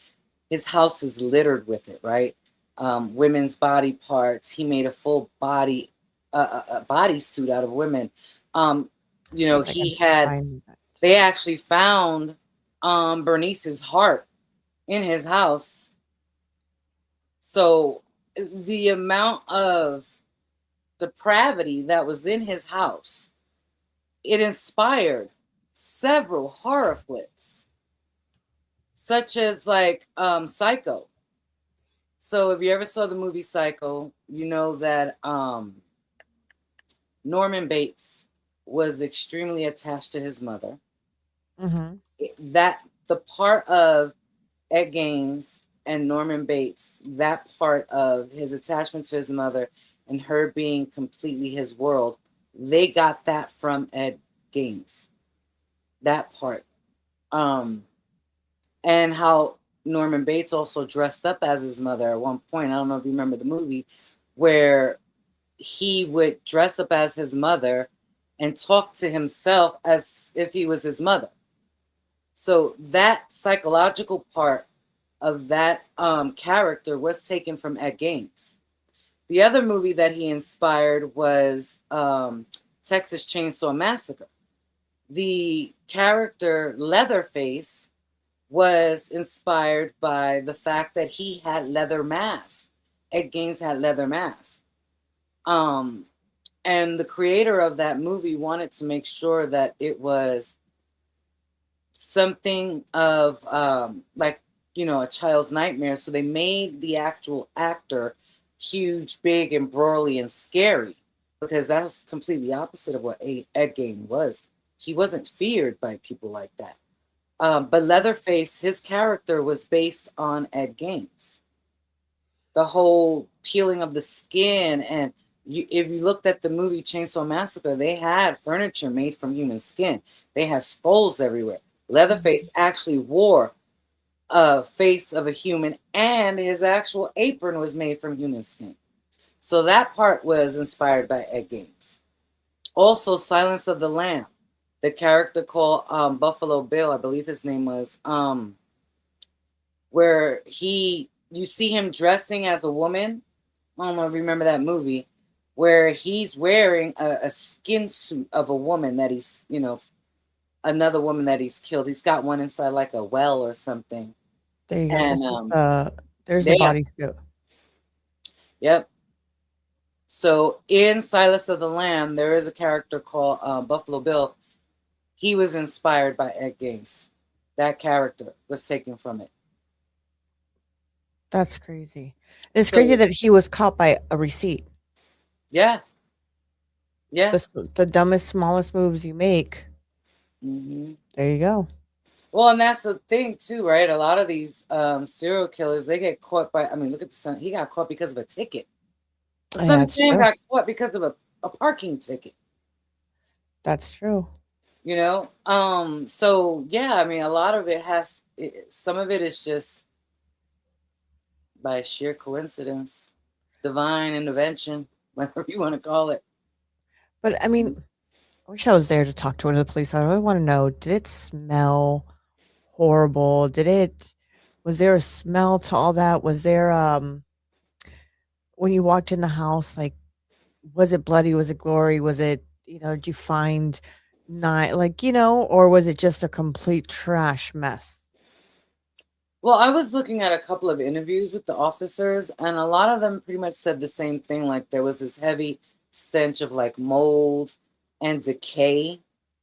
his house is littered with it, right? Women's body parts. He made a full body, a body suit out of women. Um, you know, I he gotta had. find that. They actually found Bernice's heart in his house. So the amount of depravity that was in his house, it inspired several horror flicks, such as like Psycho. So if you ever saw the movie Psycho, you know that Norman Bates was extremely attached to his mother. Mhm. That the part of Ed Gaines and Norman Bates, that part of his attachment to his mother and her being completely his world, they got that from Ed Gaines. That part. Um, and how Norman Bates also dressed up as his mother at one point. I don't know if you remember the movie, where he would dress up as his mother and talk to himself as if he was his mother. So that psychological part of that character was taken from Ed Gaines. The other movie that he inspired was Texas Chainsaw Massacre. The character Leatherface was inspired by the fact that he had leather mask. Ed Gaines had leather mask. Um, and the creator of that movie wanted to make sure that it was something of like, you know, a child's nightmare. So they made the actual actor huge, big, and burly and scary, because that was completely opposite of what Ed Gein was. He wasn't feared by people like that. But Leatherface, his character was based on Ed Gein's. The whole peeling of the skin, and if you looked at the movie Chainsaw Massacre, they had furniture made from human skin. They had skulls everywhere. Leatherface actually wore a face of a human, and his actual apron was made from human skin. So that part was inspired by Ed Gein's. Also, Silence of the Lamb, the character called Buffalo Bill, I believe his name was, where you see him dressing as a woman. I don't know if you remember that movie, where he's wearing a skin suit of a woman that he's, you know, another woman that he's killed. He's got one inside like a well or something. There you go. And This is there's the yeah, bodysuit. yep. So in Silas of the Lamb, there is a character called Buffalo Bill. He was inspired by Ed Gaines. That character was taken from it. That's crazy. It's crazy So that he was caught by a receipt. yeah, yeah. The dumbest, smallest moves you make. Hmm. There you go. Well, and that's the thing too, right? A lot of these serial killers, they get caught by. I mean, look at the son. He got caught because of a ticket. The Yeah, son of that's Sam true. got caught because of a parking ticket. That's true. You know, so yeah, I mean, a lot of it some of it is just by sheer coincidence, divine intervention, whatever you want to call it. But I mean, I wish I was there to talk to one of the police. I really want to know, did it smell horrible? Was there a smell to all that? Was there, when you walked in the house, like, was it bloody? Was it glory? Was it, did you find not like, or was it just a complete trash mess? Well, I was looking at a couple of interviews with the officers, and a lot of them pretty much said the same thing. Like there was this heavy stench of like mold and decay.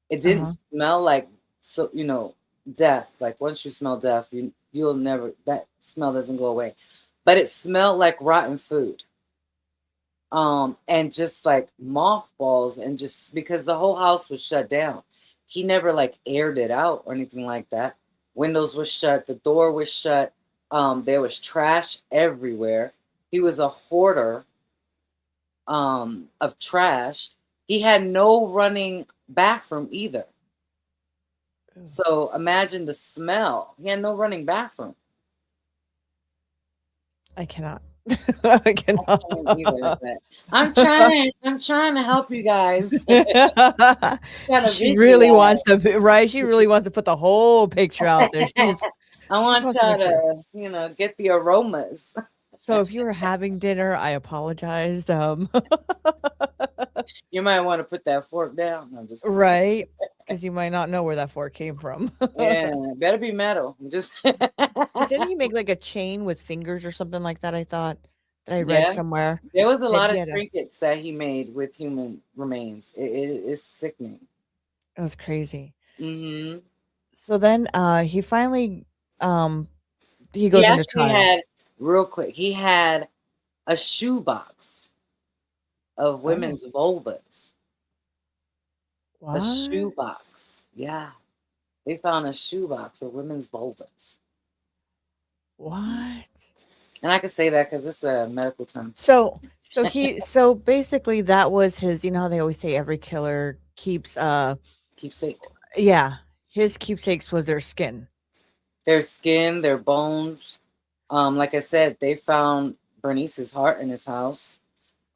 It didn't Uh-huh. smell like, so you know, death. Like once you smell death, you'll never, that smell doesn't go away. But it smelled like rotten food. and just like mothballs, and just because the whole house was shut down. He never like aired it out or anything like that. Windows were shut, the door was shut. There was trash everywhere. He was a hoarder of trash. He had no running bathroom either. Ugh, So imagine the smell. He had no running bathroom. I cannot. I I can't either, cannot. but I'm trying to help you guys. Trying to She really wants visualize. to right? She really wants to put the whole picture out there. I She just want wants to y'all make sure. to, get the aromas. So if you were having dinner, I apologized. You might want to put that fork down. No, I'm just kidding. Right? Because you might not know where that fork came from. Yeah, better be metal. Just Because didn't he make like a chain with fingers or something like that? I thought that I read yeah. somewhere There was a that lot he of had a. trinkets that he made with human remains. It's sickening. It was crazy. Hmm. So then he finally um he He goes into actually trial. had, real quick, he had a shoebox of Oh, women's vulvas. A what? shoebox. Yeah. They found a shoebox of women's vulvas. What? And I can say that because it's a medical term. So basically that was his, you know how they always say every killer keeps Keepsake. yeah, his keepsakes was their skin. Their skin, their bones. Like I said, they found Bernice's heart in his house.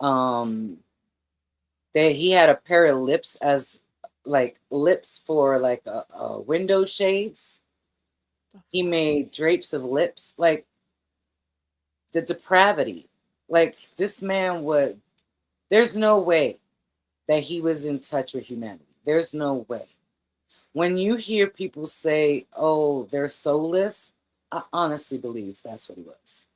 Um, he had a pair of lips as like lips for like a window shades. The He fuck? made drapes of lips. Like the depravity. Like this man would. There's no way that he was in touch with humanity. There's no way. When you hear people say, "Oh, they're soulless," I honestly believe that's what he was.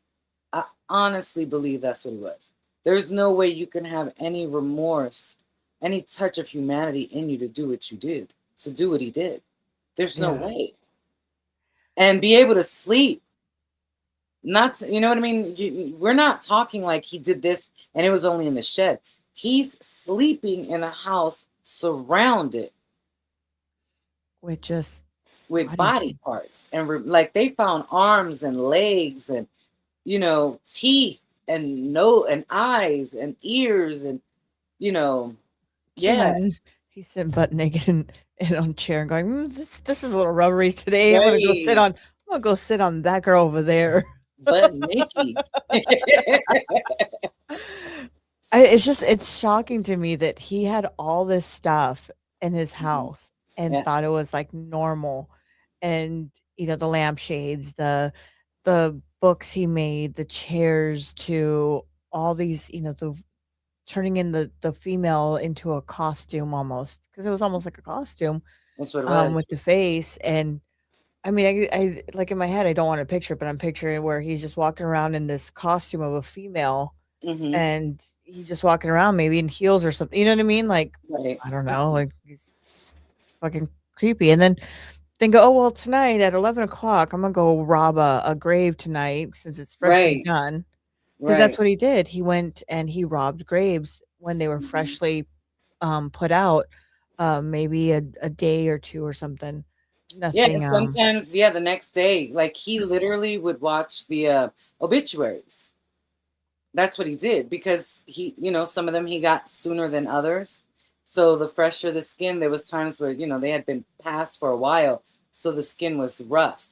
I honestly believe that's what he was. There's no way you can have any remorse, any touch of humanity in you to do what you did, to do what he did. There's no Yeah. way. And be able to sleep. Not, you know what I mean? We're not talking like he did this and it was only in the shed. He's sleeping in a house surrounded With just with bodies. body parts, and like they found arms and legs and teeth and and eyes and ears and you know Can you yeah. imagine? He's sitting butt naked in on a chair and going, this is a little rubbery today. Right. I'm gonna go sit on that girl over there. But Nikki. It's just it's shocking to me that he had all this stuff in his Mhm. house and Yeah, thought it was like normal. And the lampshades, the books he made, the chairs to all these, the turning in the female into a costume almost because it was almost like a costume that's what it was. with the face. And I mean, I like in my head, I don't want to picture it, but I'm picturing where he's just walking around in this costume of a female Hmm. and he's just walking around maybe in heels or something. You know what I mean? Like, Right. I don't know, like he's fucking creepy. And then go, oh well, tonight at 11 o'clock, I'm gonna go rob a grave tonight since it's freshly Right. done. Because that's Right. what he did. He went and he robbed graves when they were Hmm. freshly put out, maybe a day or two or something. Yeah, Nothing. and sometimes, yeah, the next day, like he literally would watch the obituaries. That's what he did because some of them he got sooner than others. So the fresher the skin, there was times where they had been passed for a while, so the skin was rough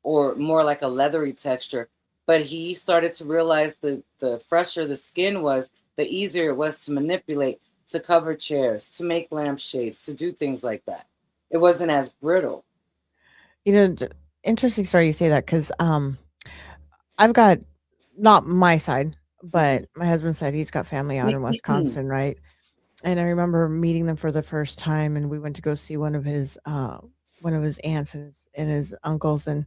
or more like a leathery texture. But he started to realize the fresher the skin was, the easier it was to manipulate, to cover chairs, to make lampshades, to do things like that. It wasn't as brittle. You know, interesting story you say that because I've got not my side, Hmm. but my husband's side. He's got family out in Wisconsin, right? And I remember meeting them for the first time, and we went to go see one of his aunts and his uncles, and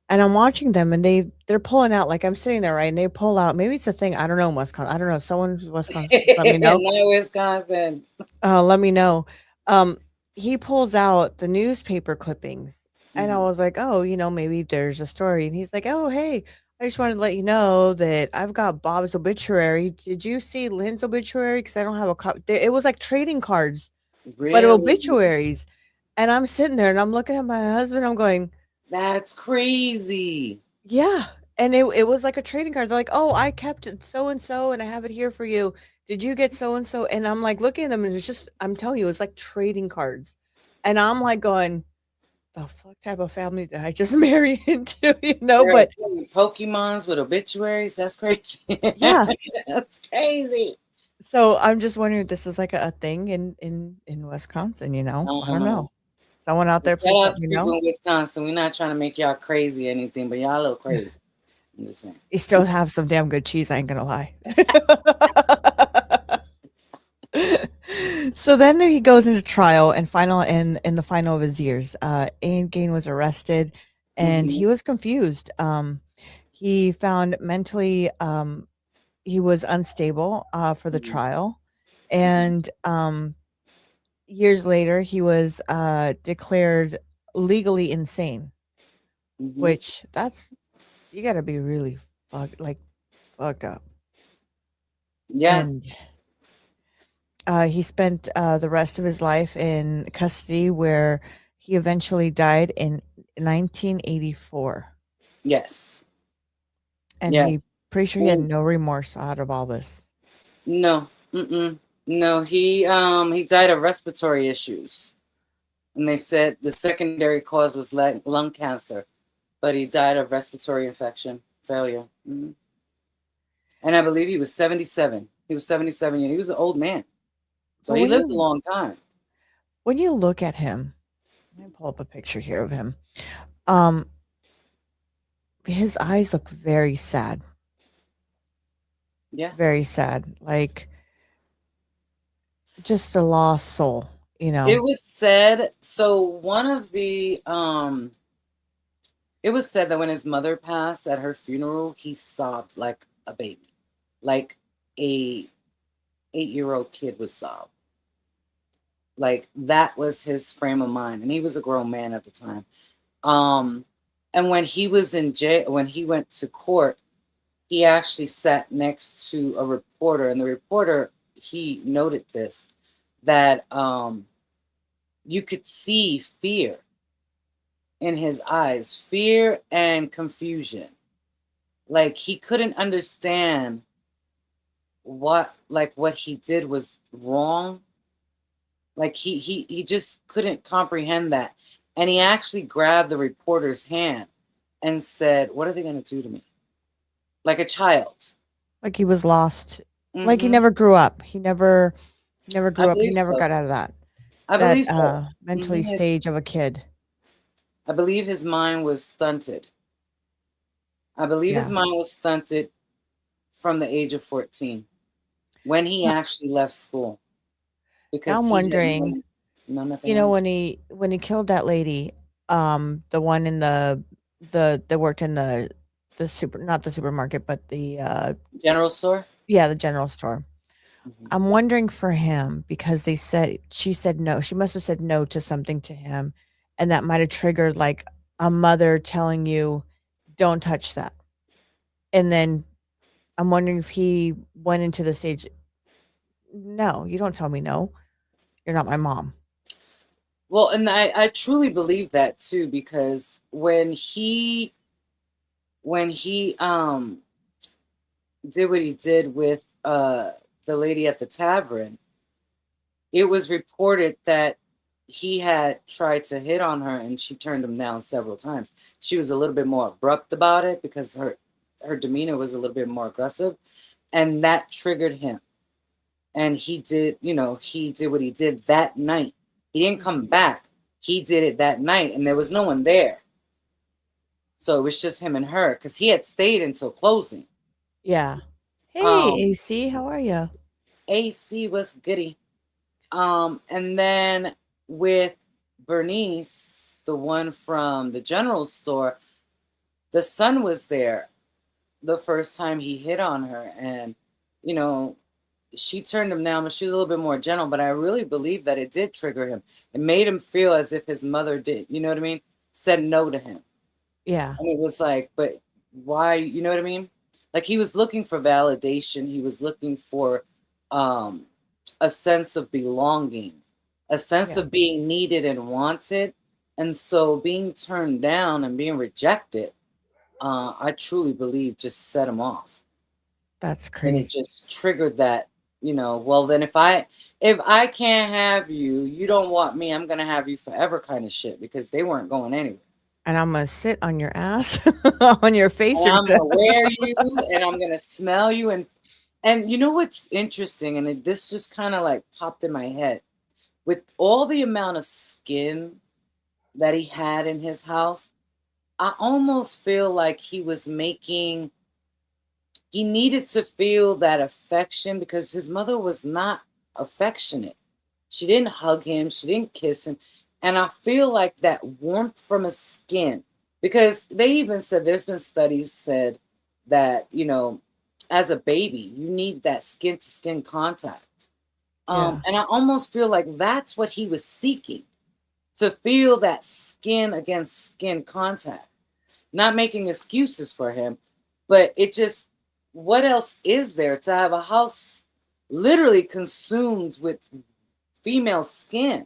I'm watching them, and they're pulling out like I'm sitting there, right? And they pull out. Maybe it's a thing. I don't know in Wisconsin. I don't know. Someone who's Wisconsin, let me know. No, Wisconsin. Let me know. Um, he pulls out the newspaper clippings, and I Hmm. was like, "Oh, maybe there's a story." And he's like, "Oh, hey, I just wanted to let you know that I've got Bob's obituary. Did you see Lynn's obituary? Because I don't have a copy. It was like trading cards, but Really? obituaries. And I'm sitting there and I'm looking at my husband. I'm going, That's crazy. yeah. And it was like a trading card. They're like, oh, I kept so and so and I have it here for you. Did you get so and so? And I'm like looking at them and it's just, I'm telling you, it's like trading cards. And I'm like going, the fuck type of family did I just marry into, you know? Girl, But Pokemons with obituaries. That's crazy. yeah. That's crazy. So I'm just wondering if this is like a thing in Wisconsin, you know? I don't Uh-huh. know. Someone out there, Shout please out let to me people know. in Wisconsin. We're not trying to make y'all crazy or anything, but y'all a little crazy. I'm just saying. You still have some damn good cheese, I ain't gonna lie. So then he goes into trial and final in the final of his years. Ed Gein was arrested and Mm-hmm. he was confused. He found mentally he was unstable for the Mm-hmm. trial. And years later he was declared legally insane, Mm-hmm. which that's you gotta be really fucked up. Yeah. And he spent the rest of his life in custody, where he eventually died in 1984. Yes. And Yeah. he pretty sure he had Mm. no remorse out of all this. No. Mm-mm. No. He died of respiratory issues, and they said the secondary cause was lung cancer, but he died of respiratory infection failure. Mhm. And I believe he was 77. He was 77 years. He was an old man, so But he lived a long time. when you look at him, let me pull up a picture here of him. Um, his eyes look very sad, Yeah. very sad, like just a lost soul, you It know. was said, so it was said that when his mother passed at her funeral, he sobbed like a baby, like a 8-year-old kid would sob. Like that was his frame of mind, and he was a grown man at the time. Um, and when he was in jail, when he went to court, he actually sat next to a reporter, and the reporter, he noted this, that you could see fear in his eyes, fear and confusion. Like he couldn't understand what he did was wrong. Like he just couldn't comprehend that. And he actually grabbed the reporter's hand and said, "What are they going to do to me?" Like a child. Like he was lost, like he Hmm. never grew up. He never I grew up. He believe never so. got out of that I that believe so. mentally Hmm. stage of a kid. I believe his mind was stunted. I believe his Yeah. mind was stunted from the age of 14 when he Now actually left school now because I'm he had wondering, nothing you know, on when he killed that lady, the one in the that worked in the super not the supermarket, but the general store. yeah, the general store. Mhm. I'm wondering for him because she said no. She must have said no to something to him, and that might have triggered like a mother telling you, "Don't touch that." And then I'm wondering if he went into the stage, "No, you don't tell me no. You're not my mom." Well, and I truly believe that too because when he did what he did with the lady at the tavern, it was reported that he had tried to hit on her and she turned him down several times. She was a little bit more abrupt about it because her demeanor was a little bit more aggressive, and that triggered him. And he did what he did that night. He didn't come Mhm. back. He did it that night, and there was no one there. So it was just him and her because he had stayed until closing. Yeah. Hey, Um, AC, how are you? AC was goody. And then with Bernice, the one from the general store, the son was there the first time he hit on her, and you know, she turned him down, but she was a little bit more gentle. But I really believe that it did trigger him. It made him feel as if his mother did, you know what I mean? Said no to him. Yeah. And it was like, but why, you know what I mean? Like he was looking for validation. He was looking for um, a sense of belonging, a sense Yeah, of being needed and wanted. And so being turned down and being rejected, I truly believe just set him off. that's And it crazy. just triggered that, well then if I can't have you, you don't want me, I'm gonna have you forever kind of shit because they weren't going anywhere. And I'm gonna sit on your ass, on your face. And You're I'm gonna. gonna wear you and I'm gonna smell you and you know what's interesting, and this just kind of like popped in my head. With all the amount of skin that he had in his house, I almost feel like he needed to feel that affection because his mother was not affectionate. She didn't hug him, she didn't kiss him. And I feel like that warmth from his skin, because they even said there's been studies said that, as a baby, you need that skin to skin contact. Yeah, And I almost feel like that's what he was seeking, to feel that skin against skin contact. Not making excuses for him, but it just, what else is there to have a house literally consumed with female skin?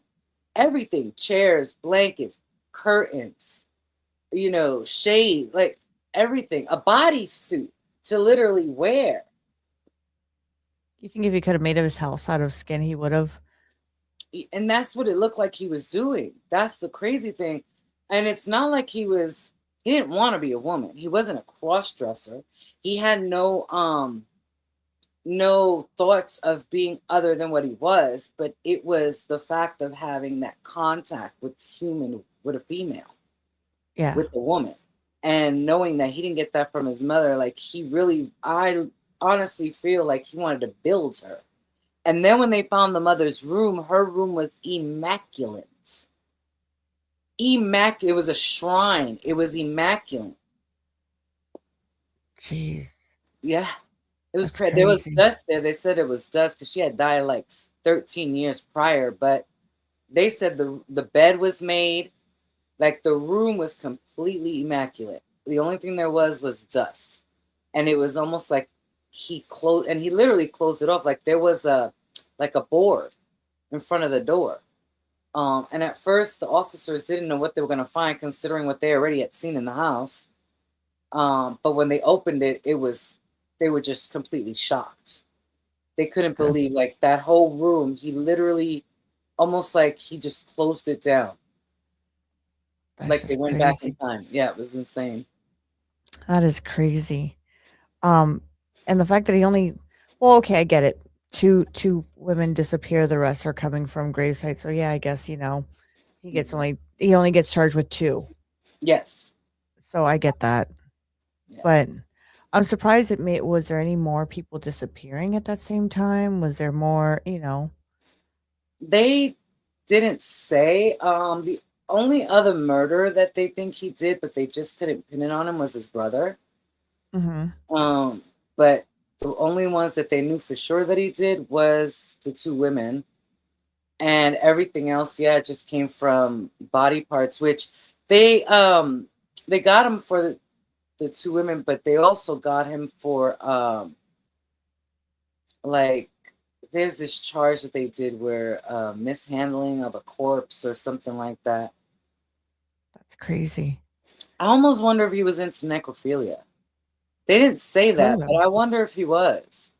Everything, chairs, blankets, curtains, shade, like everything, a bodysuit to literally wear. you think if he could have made his house out of skin, he would have? And that's what it looked like he was doing. That's the crazy thing. And it's not like he didn't want to be a woman. He wasn't a cross dresser. He had no thoughts of being other than what he was, but it was the fact of having that contact with a female, Yeah, with a woman, and knowing that he didn't get that from his mother. Like I honestly feel like he wanted to build her. And then when they found the mother's room, her room was immaculate. Immaculate. It was a shrine. It was immaculate. jeez, Yeah, it was that's crazy. There was crazy. dust there. They said it was dust because she had died like 13 years prior. But they said the bed was made, like the room was completely immaculate. The only thing there was dust, and it was almost like he literally closed it off. Like there was a board in front of the door. And at first, the officers didn't know what they were going to find, considering what they already had seen in the house. But when they opened it, they were just completely shocked. They couldn't That's believe, like, that whole room. He literally, almost like he just closed it down, that's like they just went back in crazy. time. Yeah, it was insane. That is crazy. Um, and the fact that he only, well, okay, I get it. Two women disappear, the rest are coming from grave sites. So yeah, I guess Mhm. he only gets charged with two. Yes. So I get that. Yeah. But I'm surprised it made was there any more people disappearing at that same time? Was there more? They didn't say. The only other murder that they think he did, but they just couldn't pin it on him, was his brother. Mhm. Um, but the only ones that they knew for sure that he did was the two women, and everything else, yeah, it just came from body parts, which they um they got him for the two women, but they also got him for like there's this charge that they did where mishandling of a corpse or something like that. That's crazy. I almost wonder if he was into necrophilia. They didn't say Could that, but have. I wonder if he was.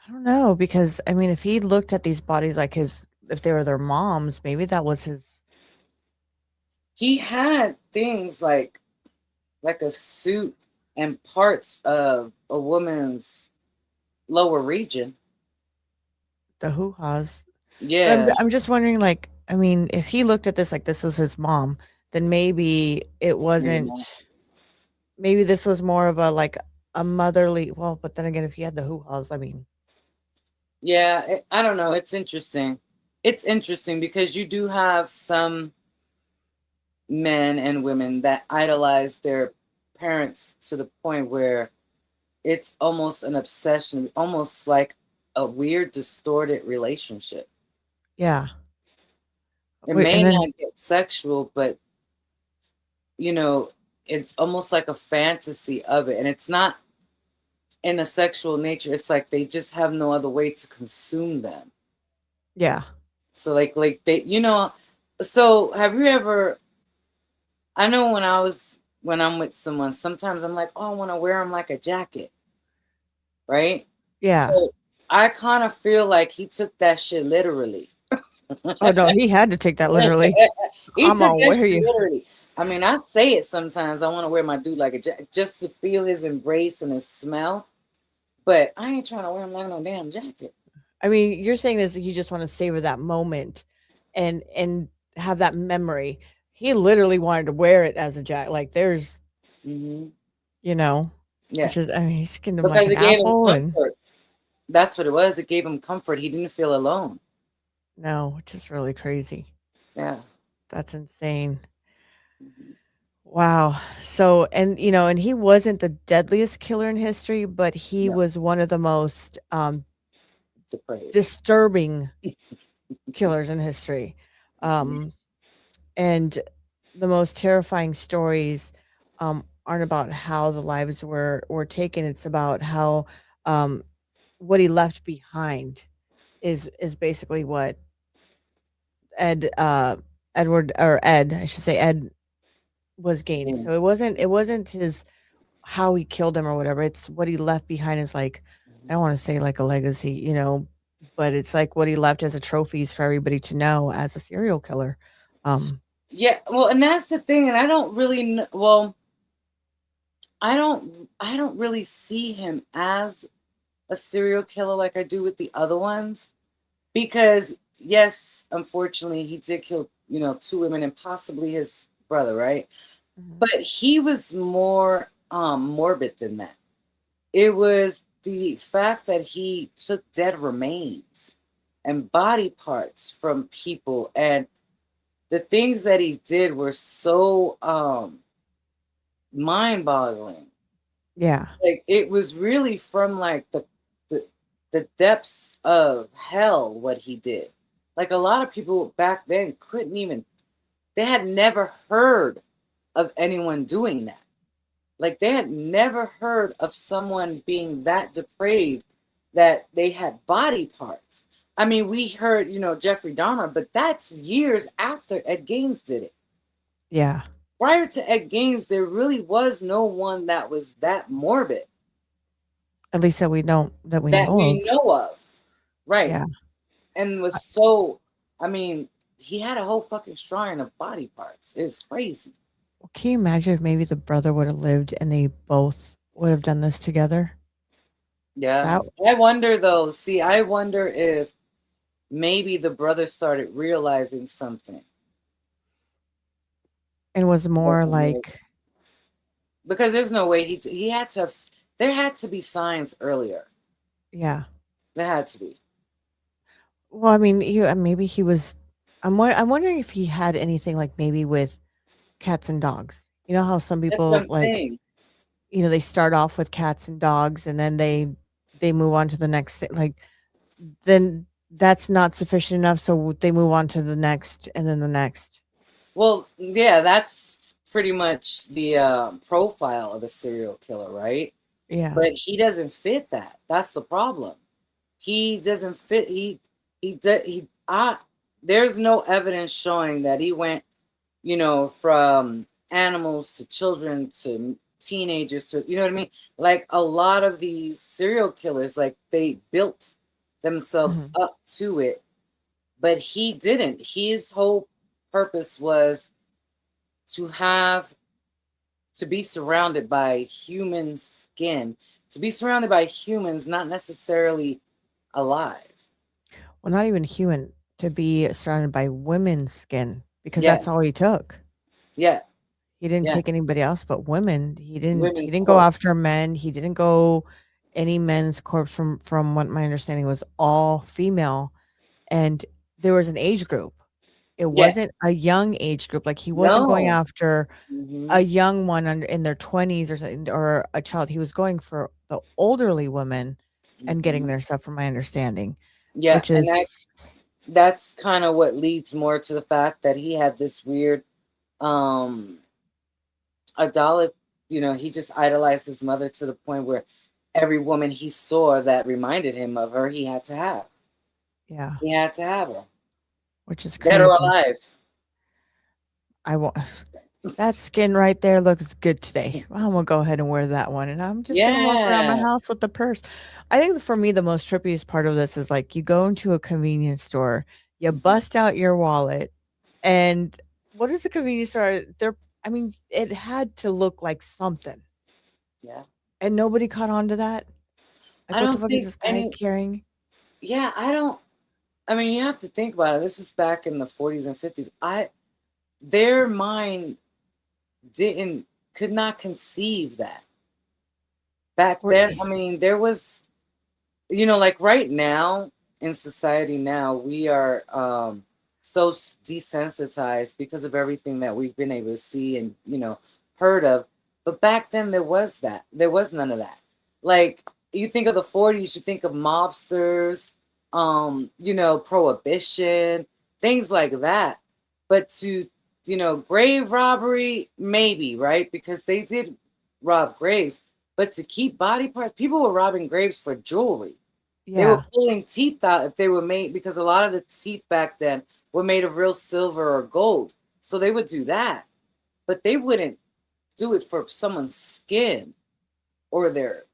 I don't know because I mean, if he looked at these bodies like his, if they were their moms, maybe that was his. He had things like a suit and parts of a woman's lower region. The hoo-has. But Yeah. I'm just wondering, like, I mean, if he looked at this like this was his mom, then maybe it Maybe wasn't. not. Maybe this was more of a like a motherly. Well, but then again, if he had the hoo-has, I mean, Yeah, I don't know. It's interesting. It's interesting because you do have some men and women that idolize their parents to the point where it's almost an obsession, almost like a weird, distorted relationship. yeah. It Wait, may and then not get sexual, but you know, it's almost like a fantasy of it, and it's not in a sexual nature. It's like they just have no other way to consume them. Yeah. So like they, so have you ever, I know when I'm with someone, sometimes I'm like, oh, I want to wear them like a jacket, right? Yeah. So I kind of feel like he took that shit literally. Oh no, he had to take that literally. He I'm took gonna that wear shit you. literally. I mean, I say it sometimes. I want to wear my dude like a jacket just to feel his embrace and his smell. But I ain't trying to wear him like no damn jacket. I mean, you're saying this you just want to savor that moment and have that memory. He literally wanted to wear it as a jacket. Like there's, Hmm. you know, Yeah, which is I mean, he skinned him like because an it gave him apple and comfort. That's what it was. It gave him comfort. He didn't feel alone. no, which is really crazy. Yeah. That's insane. Mhm. Wow. So, and and he wasn't the deadliest killer in history, but he No, was one of the most depraved. disturbing killers in history. Mhm. Um, and the most terrifying stories aren't about how the lives were taken. It's about how um, what he left behind is basically what Ed Edward or Ed I should say Ed was gained. Yeah. So it wasn't his how he killed him or whatever. It's what he left behind is like I Mhm. don't want to say like a legacy, but it's like what he left as a trophies for everybody to know as a serial killer. Um, Yeah. Well, and that's the thing. And I don't really know. Well, I don't really see him as a serial killer like I do with the other ones because yes, unfortunately, he did kill two women and possibly his brother, right? mhm. But he was more morbid than that. It was the fact that he took dead remains and body parts from people, and the things that he did were so mind-boggling. Yeah. Like it was really from like the the depths of hell what he did. Like a lot of people back then couldn't even, they had never heard of anyone doing that. Like they had never heard of someone being that depraved that they had body parts. I mean, we heard, Jeffrey Dahmer, but that's years after Ed Gaines did it. Yeah. Prior to Ed Gaines, there really was no one that was that morbid At least that we that know we of. know of. Right. Yeah. And was Uh, so, I mean, he had a whole fucking shrine of body parts. It's crazy. can you imagine if maybe the brother would have lived and they both would have done this together? Yeah. That I wonder though, see, I wonder if maybe the brother started realizing something. and was more like Because there's no way he had to have, there had to be signs earlier. yeah. There had to be. Well, I mean, maybe he was I'm wondering if he had anything like maybe with cats and dogs. You know how some That's what people I'm like, saying. they start off with cats and dogs and then they move on to the next thing. Like then that's not sufficient enough, so they move on to the next and then the next. Well, yeah, that's pretty much the profile of a serial killer, right? Yeah. But he doesn't fit that. That's the problem. He doesn't fit. There's no evidence showing that he went, from animals to children to teenagers to, you know what I mean? Like a lot of these serial killers, like they built themselves Mhm. up to it, but he didn't. His whole purpose was to have to be surrounded by human skin, to be surrounded by humans, not necessarily alive. Well, not even human, to be surrounded by women's skin because Yeah, that's all he took. yeah, He didn't yeah. take anybody else but women. He Women's didn't go corpse. after men. He didn't go any men's corpse from what my understanding was all female, and there was an age group. It Yeah. wasn't a young age group, like, he wasn't going No. after Hmm. a young one under in their 20s or something or a child. He was going for the elderly women and getting Hmm. their stuff from my understanding, Yeah, which and is that's kind of what leads more to the fact that he had this weird um idol, he just idolized his mother to the point where every woman he saw that reminded him of her, he had to have. Yeah, He had to have her, which is dead or crazy. alive. I want that skin right there looks good today. I'm gonna go ahead and wear that one, and I'm just gonna walk around my Yeah, house with the purse. I think for me, the most trippiest part of this is like you go into a convenience store, you bust out your wallet, and what is the convenience store? There, I mean, it had to look like something, yeah. and nobody caught on to that. I Like, what the don't fuck is think this guy any. carrying? Yeah, I don't. I mean, you have to think about it. This was back in the 40s and 50s. Their mind didn't could not conceive that back Or then. I mean, there was, like right now in society now, we are so desensitized because of everything that we've been able to see and heard of. But back then there was none of that. Like, you think of the 40s, you think of mobsters, prohibition, things like that. But to, grave robbery, maybe, right? Because they did rob graves. But to keep body parts, people were robbing graves for jewelry. They were yeah, pulling teeth out if they were made, because a lot of the teeth back then were made of real silver or gold. So they would do that, but they wouldn't do it for someone's skin or their,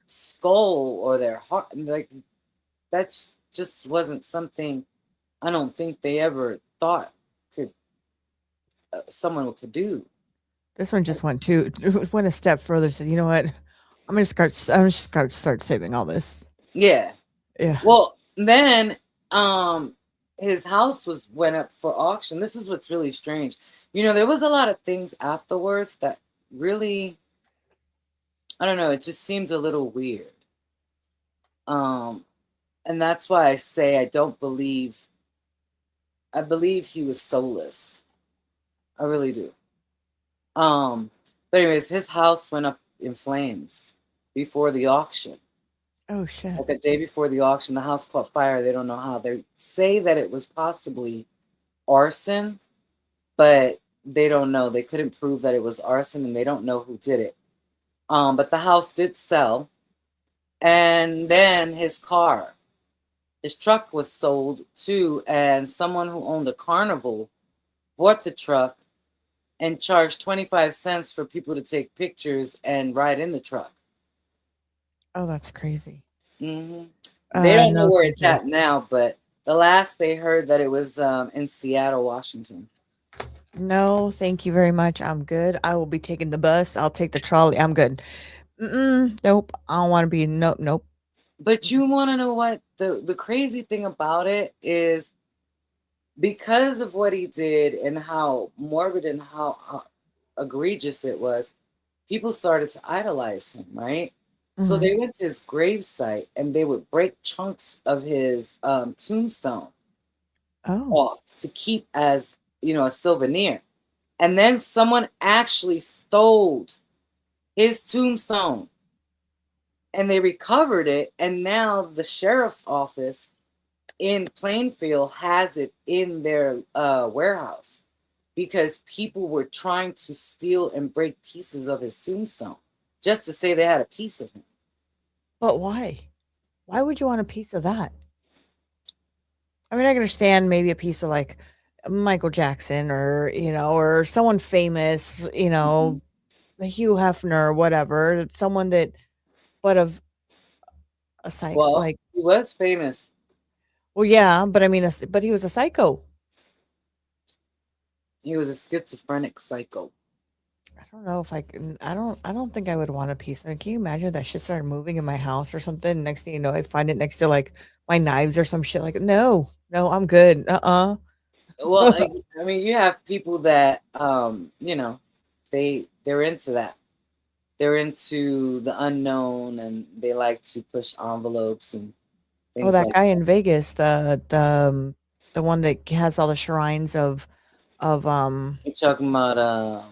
skull or their heart. Like, that just wasn't something I don't think they ever thought could someone could do. this one just went a step further. Said, you know what? I'm just start saving all this. Yeah. Yeah. Well, then um his house went up for auction. This is what's really strange. There was a lot of things afterwards that really, I don't know, it just seemed a little weird. Um and that's why I say I believe he was soulless. I really do. Um but anyways, his house went up in flames before the auction. Oh shit. Like a day before the auction, the house caught fire. They don't know how. They say that it was possibly arson, but they don't know. They couldn't prove that it was arson, and they don't know who did it. But the house did sell, and then his truck was sold too, and someone who owned a carnival bought the truck and charged 25 cents for people to take pictures and ride in the truck. Oh, that's crazy. hmm They don't know No, where thank it's you. at now, but the last they heard that it was in Seattle, Washington. No, thank you very much. I'm good. I will be taking the bus. I'll take the trolley. I'm good. Nope. I don't want to be. Nope. Nope. But you want to know what the crazy thing about it is, because of what he did and how morbid and how egregious it was, people started to idolize him, right? So Hmm. they went to his gravesite and they would break chunks of his tombstone Oh. off to keep as, a souvenir. And then someone actually stole his tombstone and they recovered it. And now the sheriff's office in Plainfield has it in their warehouse because people were trying to steal and break pieces of his tombstone just to say they had a piece of him. But why? Why would you want a piece of that? I mean, I can understand maybe a piece of like Michael Jackson or, or someone famous, Mhm. Hugh Hefner or whatever, someone that, but of a psych, Well, like, he was famous. well, yeah, but I mean, but he was a psycho. He was a schizophrenic psycho. I don't know if I can. I don't think I would want a piece. I mean, can you imagine if that shit started moving in my house or something? Next thing you know, I find it next to like my knives or some shit. Like, no, no, I'm good. Well, I mean, you have people that they're into that. They're into the unknown and they like to push envelopes and Oh, things that like guy that. in Vegas, the one that has all the shrines of You're talking about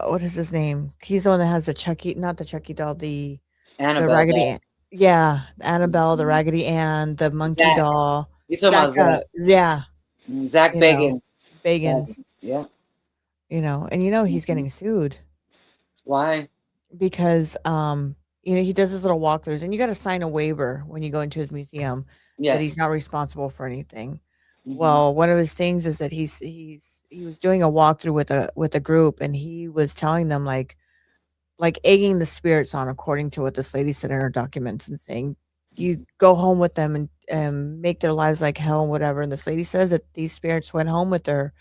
what is his name? He's the one that has the Chucky, not the Chucky doll, the Annabelle Raggedy doll. Ann. Yeah, Annabelle, the Mhm. Raggedy Ann, the monkey Zach. doll. You're talking Zach, about Zach. yeah, Zach you know, Bagans. Bagans, Bagans. Yeah. and he's getting sued. Why? because he does his little walkthroughs, and you got to sign a waiver when you go into his museum that he's Yes. not responsible for anything. Hmm. Well, one of his things is that he was doing a walkthrough with a group, and he was telling them like egging the spirits on, according to what this lady said in her documents, and saying, "You go home with them and make their lives like hell and whatever." And this lady says that these spirits went home with her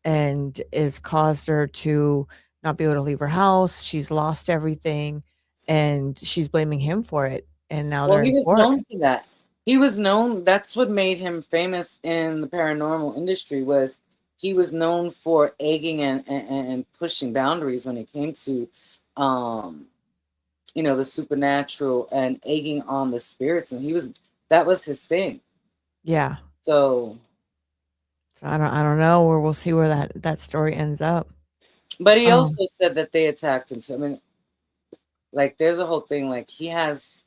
and is caused her to not be able to leave her house. She's lost everything, and she's blaming him for it. And now Well, they're he in was court. known for that. He was known. That's what made him famous in the paranormal industry. Was he was known for egging and pushing boundaries when it came to, um, the supernatural and egging on the spirits, and that was his thing. Yeah. So, So I don't know where we'll see where that story ends up. but he Um, also said that they attacked him too. I mean, like there's a whole thing. Like he has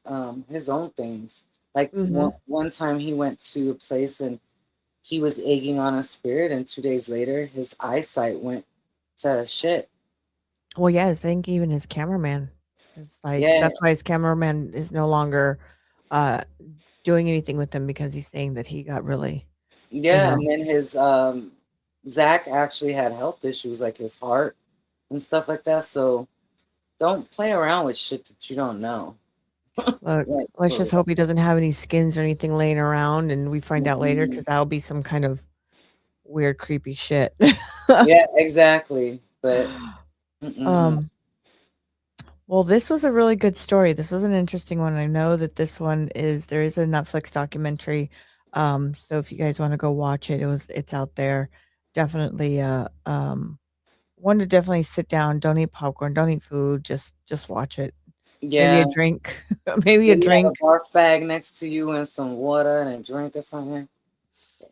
his own things. Like mhm. one time he went to a place and he was egging on a spirit, and 2 days later, his eyesight went to shit. Well, yeah, I think even his cameraman is like Yeah, that's why his cameraman is no longer uh doing anything with him because he's saying that he got really, you yeah. know. And then his Zach actually had health issues, like his heart and stuff like that. So don't play around with shit that you don't know. Look, Like let's for just hope he doesn't have any skins or anything laying around, and we find out later real. because that'll be some kind of weird, creepy shit. Yeah, exactly. But no. um, well, this was a really good story. This was an interesting one. I know that this one is there is a Netflix documentary. So if you guys want to go watch it, it's out there. Definitely one to definitely sit down, don't eat popcorn, don't eat food, just watch it. Maybe Yeah, a drink. Maybe a maybe have a drink. barf bag next to you and some water and a drink or something.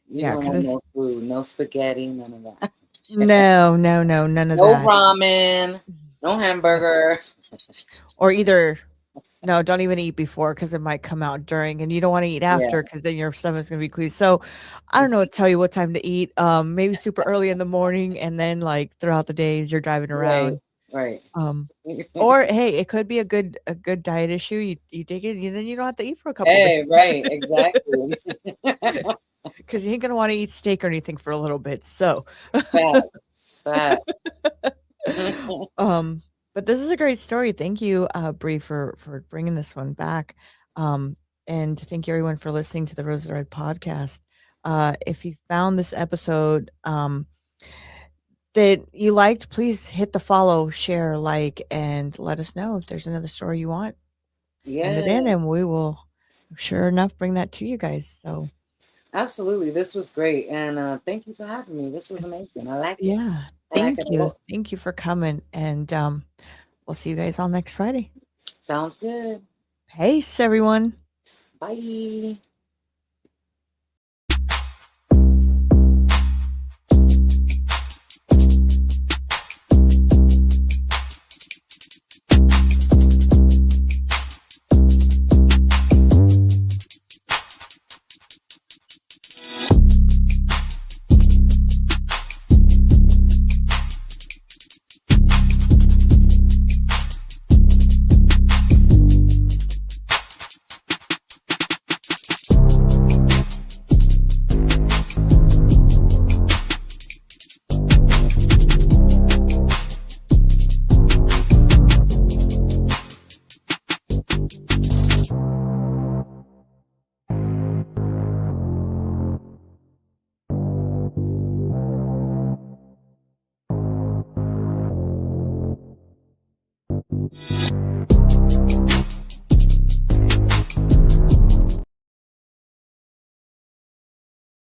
You Yeah, don't because want it's no food, no spaghetti, none of that. no, no, no, none of No that. ramen, no No. hamburger. Or either no, don't even eat before because it might come out during, and you don't wanna eat Yeah, after because then your stomach's gonna be queasy. So, I don't know tell you what time to eat, maybe super early in the morning and then, like, throughout the days you're driving right, around. right. Um, or, hey, it could be a good diet issue. You take it, and then you don't have to eat for a couple days Hey, right, exactly. because you ain't gonna wanna eat steak or anything for a little bit, so Facts, facts. Um, but this is a great story. Thank you, Bree, for bringing this one back. Um, and thank you everyone for listening to the Rose of the Red podcast. If you found this episode that you liked, please hit the follow, share, like, and let us know if there's another story you want. Send it in, Yeah, and we will, sure enough, bring that to you guys. So, absolutely. This was great. And thank you for having me. This was amazing. I like it. yeah, I like it a lot. thank you for coming, and we'll see you guys all next Friday. Sounds good. Peace, everyone. Bye.